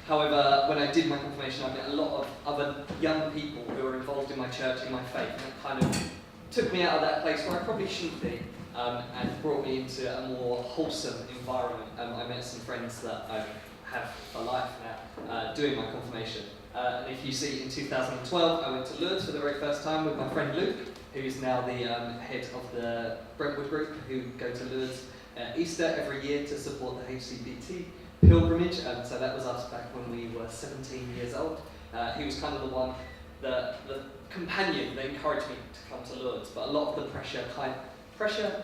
However, when I did my confirmation, I met a lot of other young people who were involved in my church, in my faith, and it kind of took me out of that place where I probably shouldn't be, and brought me into a more wholesome environment. I met some friends that I have for life now, doing my confirmation. And if you see, in 2012, I went to Lourdes for the very first time with my friend Luke, who is now the head of the Brentwood group, who go to Lourdes Easter every year to support the HCBT pilgrimage. So that was us back when we were 17 years old. He was kind of the one, the companion that encouraged me to come to Lourdes, but a lot of the pressure,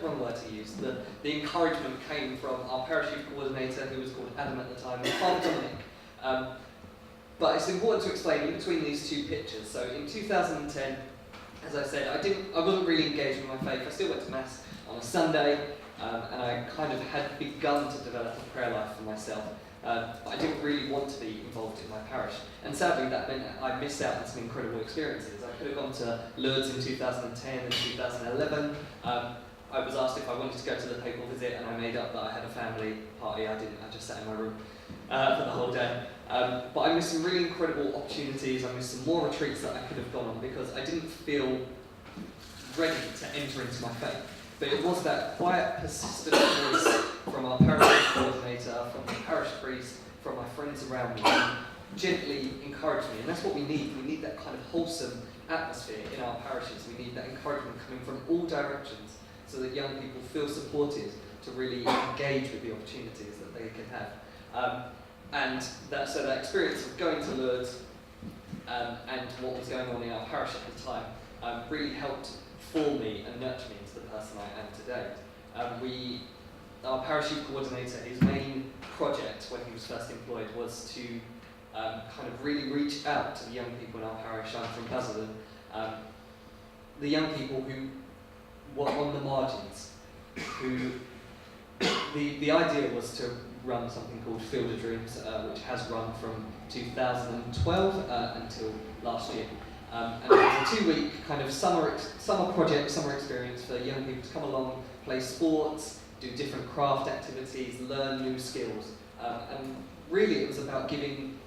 wrong word to use, the encouragement came from our parish youth coordinator, who was called Adam at the time, and Father Dominic. But it's important to explain in between these two pictures. So in 2010, as I said, I wasn't really engaged with my faith. I still went to Mass on a Sunday, and I kind of had begun to develop a prayer life for myself. But I didn't really want to be involved in my parish. And sadly, that meant I missed out on some incredible experiences. I could have gone to Lourdes in 2010 and 2011. I was asked if I wanted to go to the papal visit, and I made up that I had a family party. I didn't. I just sat in my room for the whole day. But I missed some really incredible opportunities. I missed some more retreats that I could have gone on because I didn't feel ready to enter into my faith. But it was that quiet, persistent voice from our parish coordinator, from the parish priest, from my friends around me, who gently encouraged me. And that's what we need. We need that kind of wholesome atmosphere in our parishes. We need that encouragement coming from all directions so that young people feel supported to really engage with the opportunities that they can have. So that experience of going to Lourdes and what was going on in our parish at the time really helped form me and nurture me into the person I am today. Our parish youth coordinator, his main project when he was first employed was to kind of really reach out to the young people in our parish. I'm from Basildon. The young people who were on the margins, who the idea was to run something called Field of Dreams, which has run from 2012 until last year. And it was a 2-week kind of summer project, summer experience for young people to come along, play sports, do different craft activities, learn new skills. And really it was about giving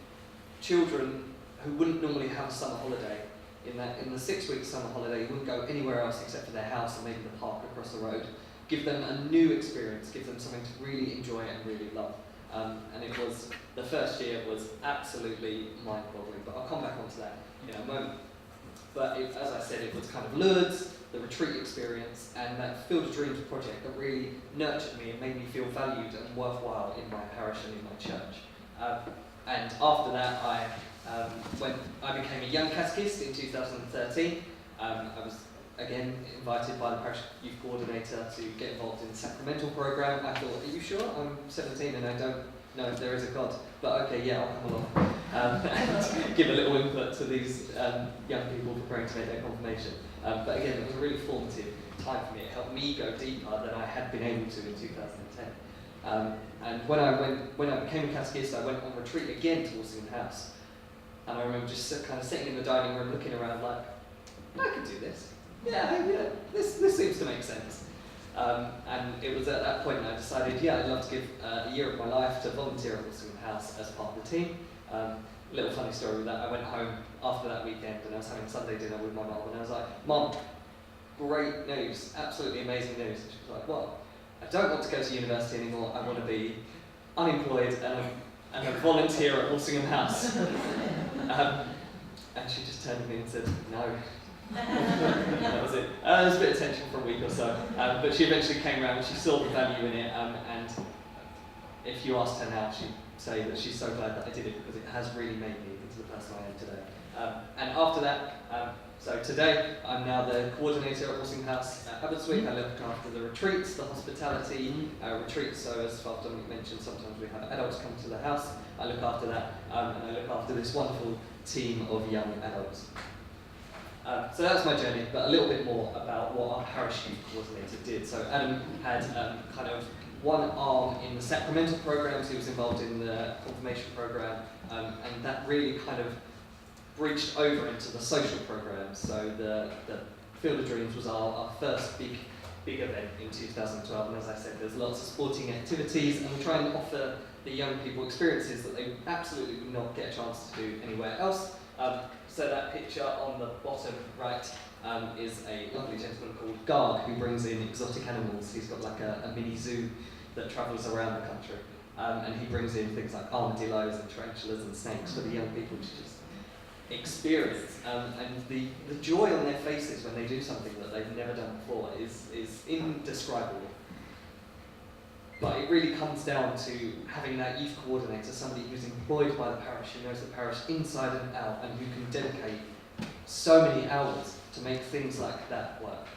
children who wouldn't normally have a summer holiday, in the 6-week summer holiday, you wouldn't go anywhere else except for their house and maybe the park across the road, give them a new experience, give them something to really enjoy and really love. And it was, the first year was absolutely mind-boggling, but I'll come back onto that in a moment. But as I said, it was kind of Lourdes, the retreat experience, and that Field of Dreams project that really nurtured me and made me feel valued and worthwhile in my parish and in my church. And after that, I became a young catechist in 2013. I was again, invited by the Parish Youth Coordinator to get involved in the sacramental programme. I thought, are you sure? I'm 17 and I don't know if there is a God. But okay, yeah, I'll come along and give a little input to these young people preparing to make their confirmation. But again, it was a really formative time for me. It helped me go deeper than I had been able to in 2010. And when I became a catechist, I went on retreat again to Walsingham House. And I remember just kind of sitting in the dining room looking around like, I could do this. Yeah, this seems to make sense. And it was at that point that I decided, yeah, I'd love to give a year of my life to volunteer at Walsingham House as part of the team. Little funny story with that, I went home after that weekend and I was having Sunday dinner with my mum and I was like, Mum, great news, absolutely amazing news. And she was like, well, I don't want to go to university anymore, I want to be unemployed and a volunteer at Walsingham House. And she just turned to me and said, no. That was it. There was a bit of tension for a week or so, but she eventually came around and she saw the value in it, and if you asked her now, she'd say that she's so glad that I did it because it has really made me into the person I am today. And after that, so today I'm now the coordinator at Walsingham House at Howarth. I look after the retreats, the hospitality retreats, so as Father Dominic mentioned, sometimes we have adults come to the house. I look after that, and I look after this wonderful team of young adults. So that's my journey, but a little bit more about what our parish youth coordinator did. So Adam had kind of one arm in the sacramental programs, he was involved in the confirmation program, and that really kind of breached over into the social programs. So the Field of Dreams was our first big event in 2012, and as I said, there's lots of sporting activities, and we try and offer the young people experiences that they absolutely would not get a chance to do anywhere else. So that picture on the bottom right is a lovely gentleman called Garg who brings in exotic animals. He's got like a mini zoo that travels around the country, and he brings in things like armadillos and tarantulas and snakes for the young people to just experience. And the joy on their faces when they do something that they've never done before is indescribable. But it really comes down to having that youth coordinator, somebody who's employed by the parish, who knows the parish inside and out, and who can dedicate so many hours to make things like that work.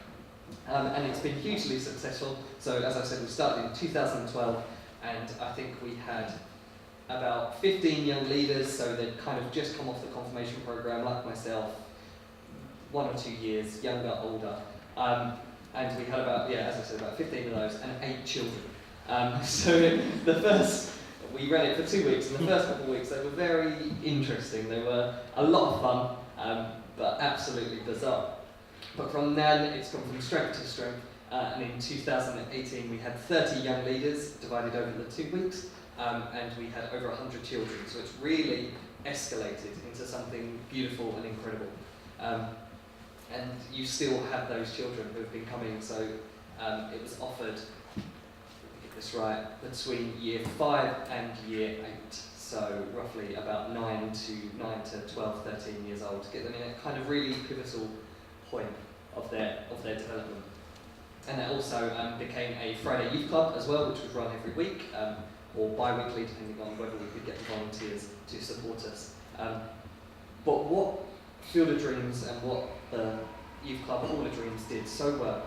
And it's been hugely successful. So as I said, we started in 2012, and I think we had about 15 young leaders, so they'd kind of just come off the confirmation program, like myself, 1 or 2 years, younger, older. And we had about, as I said, about 15 of those, and 8 children. So we ran it for 2 weeks, and the first couple of weeks they were very interesting. They were a lot of fun, but absolutely bizarre. But from then, it's gone from strength to strength, and in 2018 we had 30 young leaders divided over the 2 weeks, and we had over 100 children. So it's really escalated into something beautiful and incredible. And you still have those children who have been coming, so it was offered, that's right, between year 5 and year 8, so roughly about 9 to 12, 13 years old, to get them in a kind of really pivotal point of their development. And that also became a Friday Youth Club as well, which was run every week, or bi-weekly, depending on whether we could get the volunteers to support us. But what Field of Dreams and what the Youth Club Hall of Dreams did so well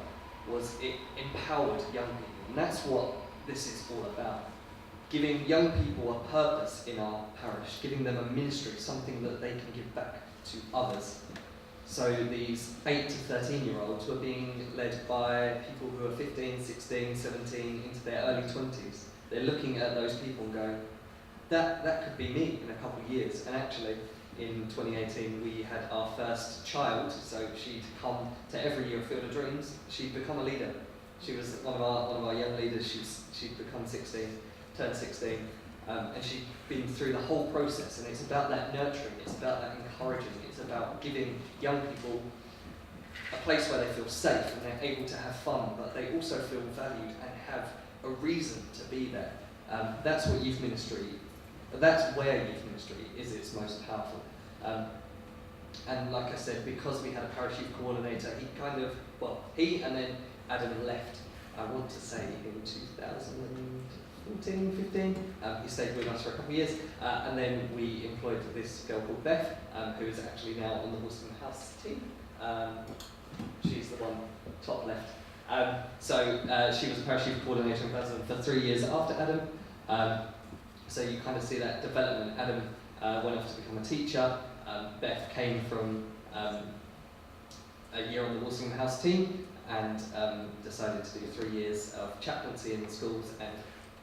was it empowered young people, and that's what this is all about. Giving young people a purpose in our parish, giving them a ministry, something that they can give back to others. So these 8 to 13-year-olds were being led by people who are 15, 16, 17, into their early 20s. They're looking at those people and going, that could be me in a couple of years. And actually, in 2018, we had our first child, so she'd come to every year of Field of Dreams. She'd become a leader. She was one of our young leaders. She'd become 16, turned 16, and she'd been through the whole process. And it's about that nurturing, it's about that encouraging, it's about giving young people a place where they feel safe and they're able to have fun, but they also feel valued and have a reason to be there. That's what youth ministry. That's where youth ministry is its most powerful. And like I said, because we had a parish youth coordinator, he and then Adam left, I want to say in 2014, 15. He stayed with us for a couple of years, and then we employed this girl called Beth, who is actually now on the Walsingham House team. she's the one top left. She was a parish youth coordinator in Basildon for 3 years after Adam. So you kind of see that development. Adam went off to become a teacher. Beth came from a year on the Walsingham House team and decided to do 3 years of chaplaincy in the schools and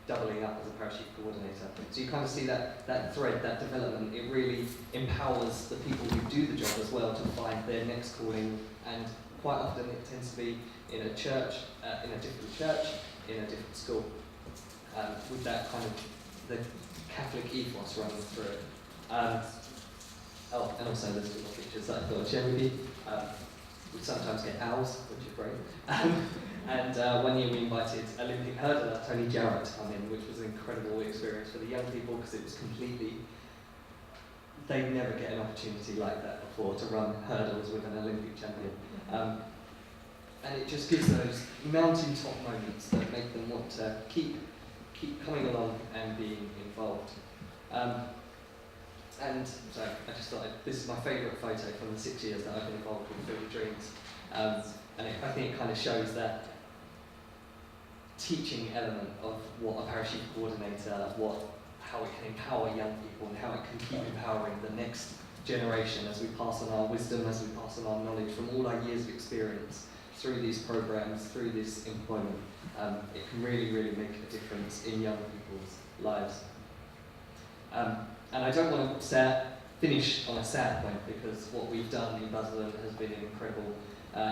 doubling up as a parish youth coordinator. So you kind of see that thread, that development. It really empowers the people who do the job as well to find their next calling, and quite often it tends to be in a church, in a different church, in a different school, with that kind of the Catholic ethos running through it. And also there's little pictures that I thought I'd share with you. We sometimes get owls, which is great. And one year we invited Olympic hurdler Tony Jarrett to come in, which was an incredible experience for the young people, because it was completely, they never get an opportunity like that before to run hurdles with an Olympic champion. And it just gives those mountaintop moments that make them want to keep coming along and being involved. And so I just thought, this is my favourite photo from the 6 years that I've been involved with Field of Dreams. I think it kind of shows that teaching element of what a parish youth coordinator, how it can empower young people and how it can keep empowering the next generation as we pass on our wisdom, as we pass on our knowledge from all our years of experience through these programs, through this employment. It can really, really make a difference in young people's lives. And I don't want to finish on a sad point, because what we've done in Basildon has been an incredible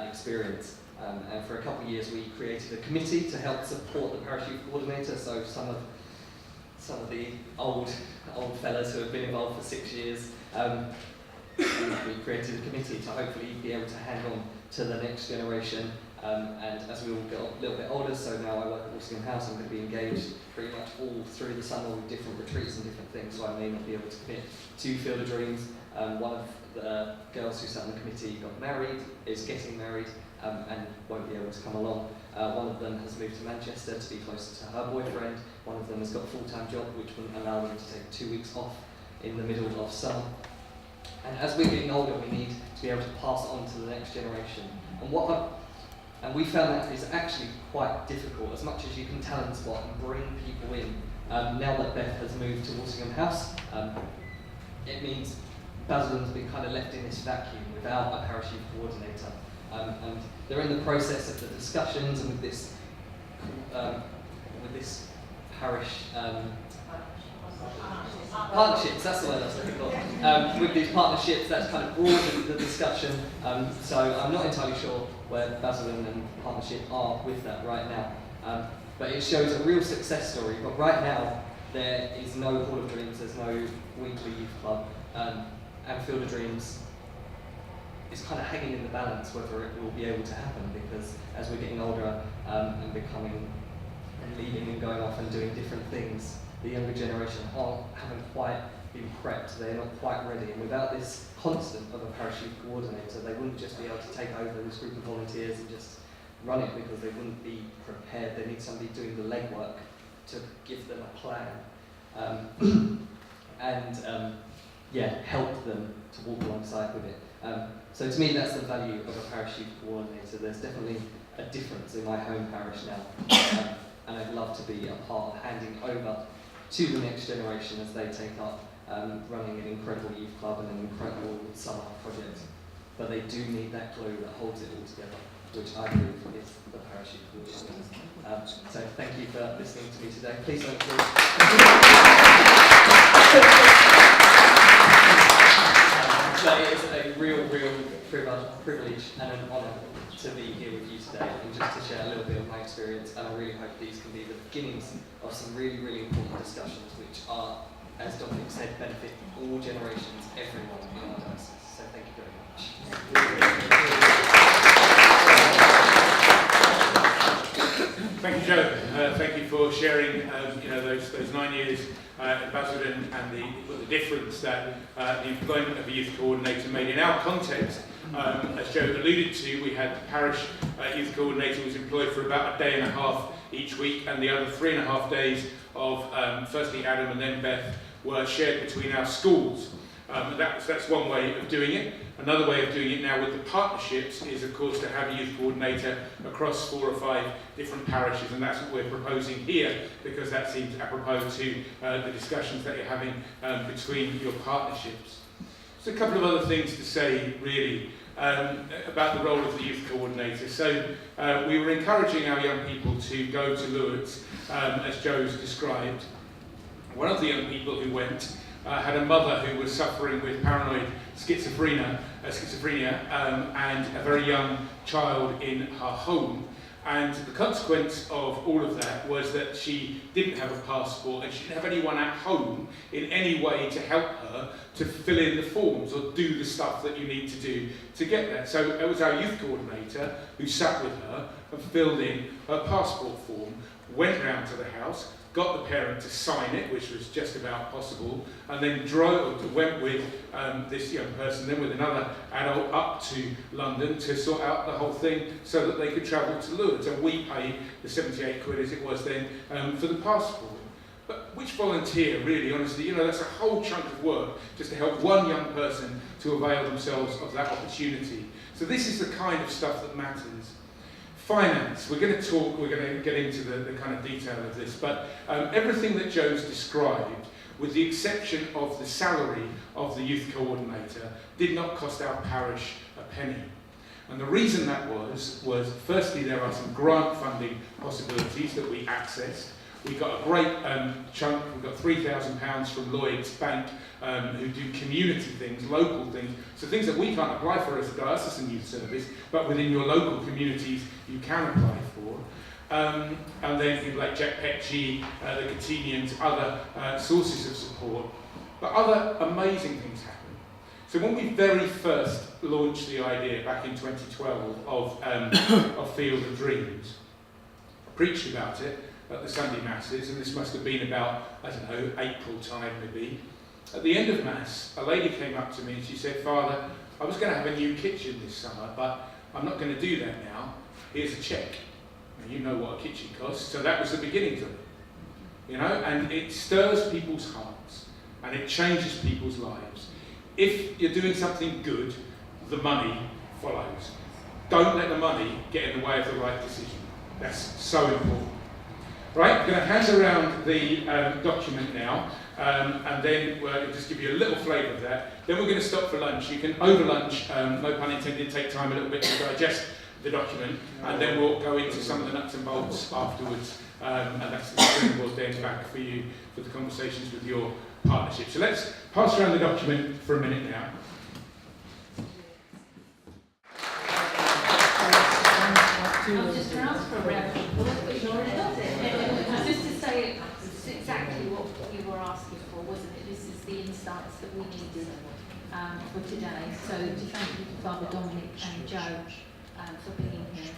experience. And for a couple of years we created a committee to help support the parish youth coordinator. So some of the old fellas who have been involved for 6 years, we created a committee to hopefully be able to hand on to the next generation. And as we all get a little bit older, so now I work at Walsingham House, I'm going to be engaged pretty much all through the summer with different retreats and different things, so I may not be able to commit to Field of Dreams. One of the girls who sat on the committee got married, is getting married, and won't be able to come along. One of them has moved to Manchester to be closer to her boyfriend. One of them has got a full-time job, which wouldn't allow them to take 2 weeks off in the middle of summer. And as we're getting older, we need to be able to pass on to the next generation. And we found that is actually quite difficult, as much as you can talent spot and bring people in. Now that Beth has moved to Walsingham House, it means Basildon's been kind of left in this vacuum without a parish youth coordinator. And they're in the process of the discussions and with this parish partnerships, that's the word I was looking for. With these partnerships, that's kind of broadened the discussion. So I'm not entirely sure where Basildon and partnership are with that right now. But it shows a real success story. But right now, there is no Hall of Dreams, there's no weekly youth club. And Field of Dreams is kind of hanging in the balance whether it will be able to happen, because as we're getting older and becoming and leaving and going off and doing different things, the younger generation haven't quite been prepped, they're not quite ready, and without this constant of a parish youth coordinator, they wouldn't just be able to take over this group of volunteers and just run it, because they wouldn't be prepared. They need somebody doing the legwork to give them a plan and help them to walk alongside with it. So to me, that's the value of a parish youth coordinator. There's definitely a difference in my home parish now, and I'd love to be a part of handing over to the next generation as they take up running an incredible youth club and an incredible summer project. But they do need that glue that holds it all together, which I believe is the parish youth coordinator. So thank you for listening to me today. Please don't It is a real privilege and an honour to be here with you today and just to share a little bit of my experience, and I really hope these can be the beginnings of some really, really important discussions which are, as Dominic said, benefit all generations, everyone in our diocese. So thank you very much. Thank you, Joe. Thank you for sharing those 9 years at Basildon and the difference that the employment of a youth coordinator made in our context. As Joe alluded to, we had the parish youth coordinator was employed for about a day and a half each week, and the other 3.5 days of firstly Adam and then Beth were shared between our schools. That's one way of doing it. Another way of doing it now with the partnerships is, of course, to have a youth coordinator across 4 or 5 different parishes, and that's what we're proposing here, because that seems apropos to the discussions that you're having between your partnerships. So a couple of other things to say, really, about the role of the youth coordinator. So we were encouraging our young people to go to Lourdes, as Joe's described. One of the young people who went had a mother who was suffering with paranoid schizophrenia and a very young child in her home. And the consequence of all of that was that she didn't have a passport and she didn't have anyone at home in any way to help her to fill in the forms or do the stuff that you need to do to get there. So it was our youth coordinator who sat with her and filled in her passport form, went round to the house, got the parent to sign it, which was just about possible, and then went with this young person, then with another adult up to London to sort out the whole thing so that they could travel to Lourdes. And we paid the 78 quid as it was then for the passport. But which volunteer, really, honestly, that's a whole chunk of work just to help one young person to avail themselves of that opportunity. So this is the kind of stuff that matters. Finance, we're going to get into the kind of detail of this, but everything that Joe's described, with the exception of the salary of the youth coordinator, did not cost our parish a penny. And the reason that was firstly, there are some grant funding possibilities that we accessed. We got a great chunk, we got £3,000 from Lloyd's Bank, who do community things, local things, so things that we can't apply for as a diocesan youth service, but within your local communities you can apply for. And then people like Jack Petchy, the Catenians, other sources of support. But other amazing things happen. So when we very first launched the idea back in 2012 of Field of Dreams, I preached about it at the Sunday Masses, and this must have been about, I don't know, April time maybe. At the end of Mass, a lady came up to me and she said, "Father, I was going to have a new kitchen this summer, but I'm not going to do that now. Here's a cheque." And you know what a kitchen costs, so that was the beginning of it. And it stirs people's hearts, and it changes people's lives. If you're doing something good, the money follows. Don't let the money get in the way of the right decision. That's so important. Right, I'm going to hand around the document now, and then we'll just give you a little flavour of that. Then we're going to stop for lunch. You can, over lunch, no pun intended, take time a little bit to digest the document, and then we'll go into some of the nuts and bolts afterwards, and that's the springboard then back for you for the conversations with your partnership. So let's pass around the document for a minute now. I'll just transfer around. Just to say exactly what you were asking for, wasn't it? This is the insights that we needed for today. So to thank you to Father Dominic and Joe for being here.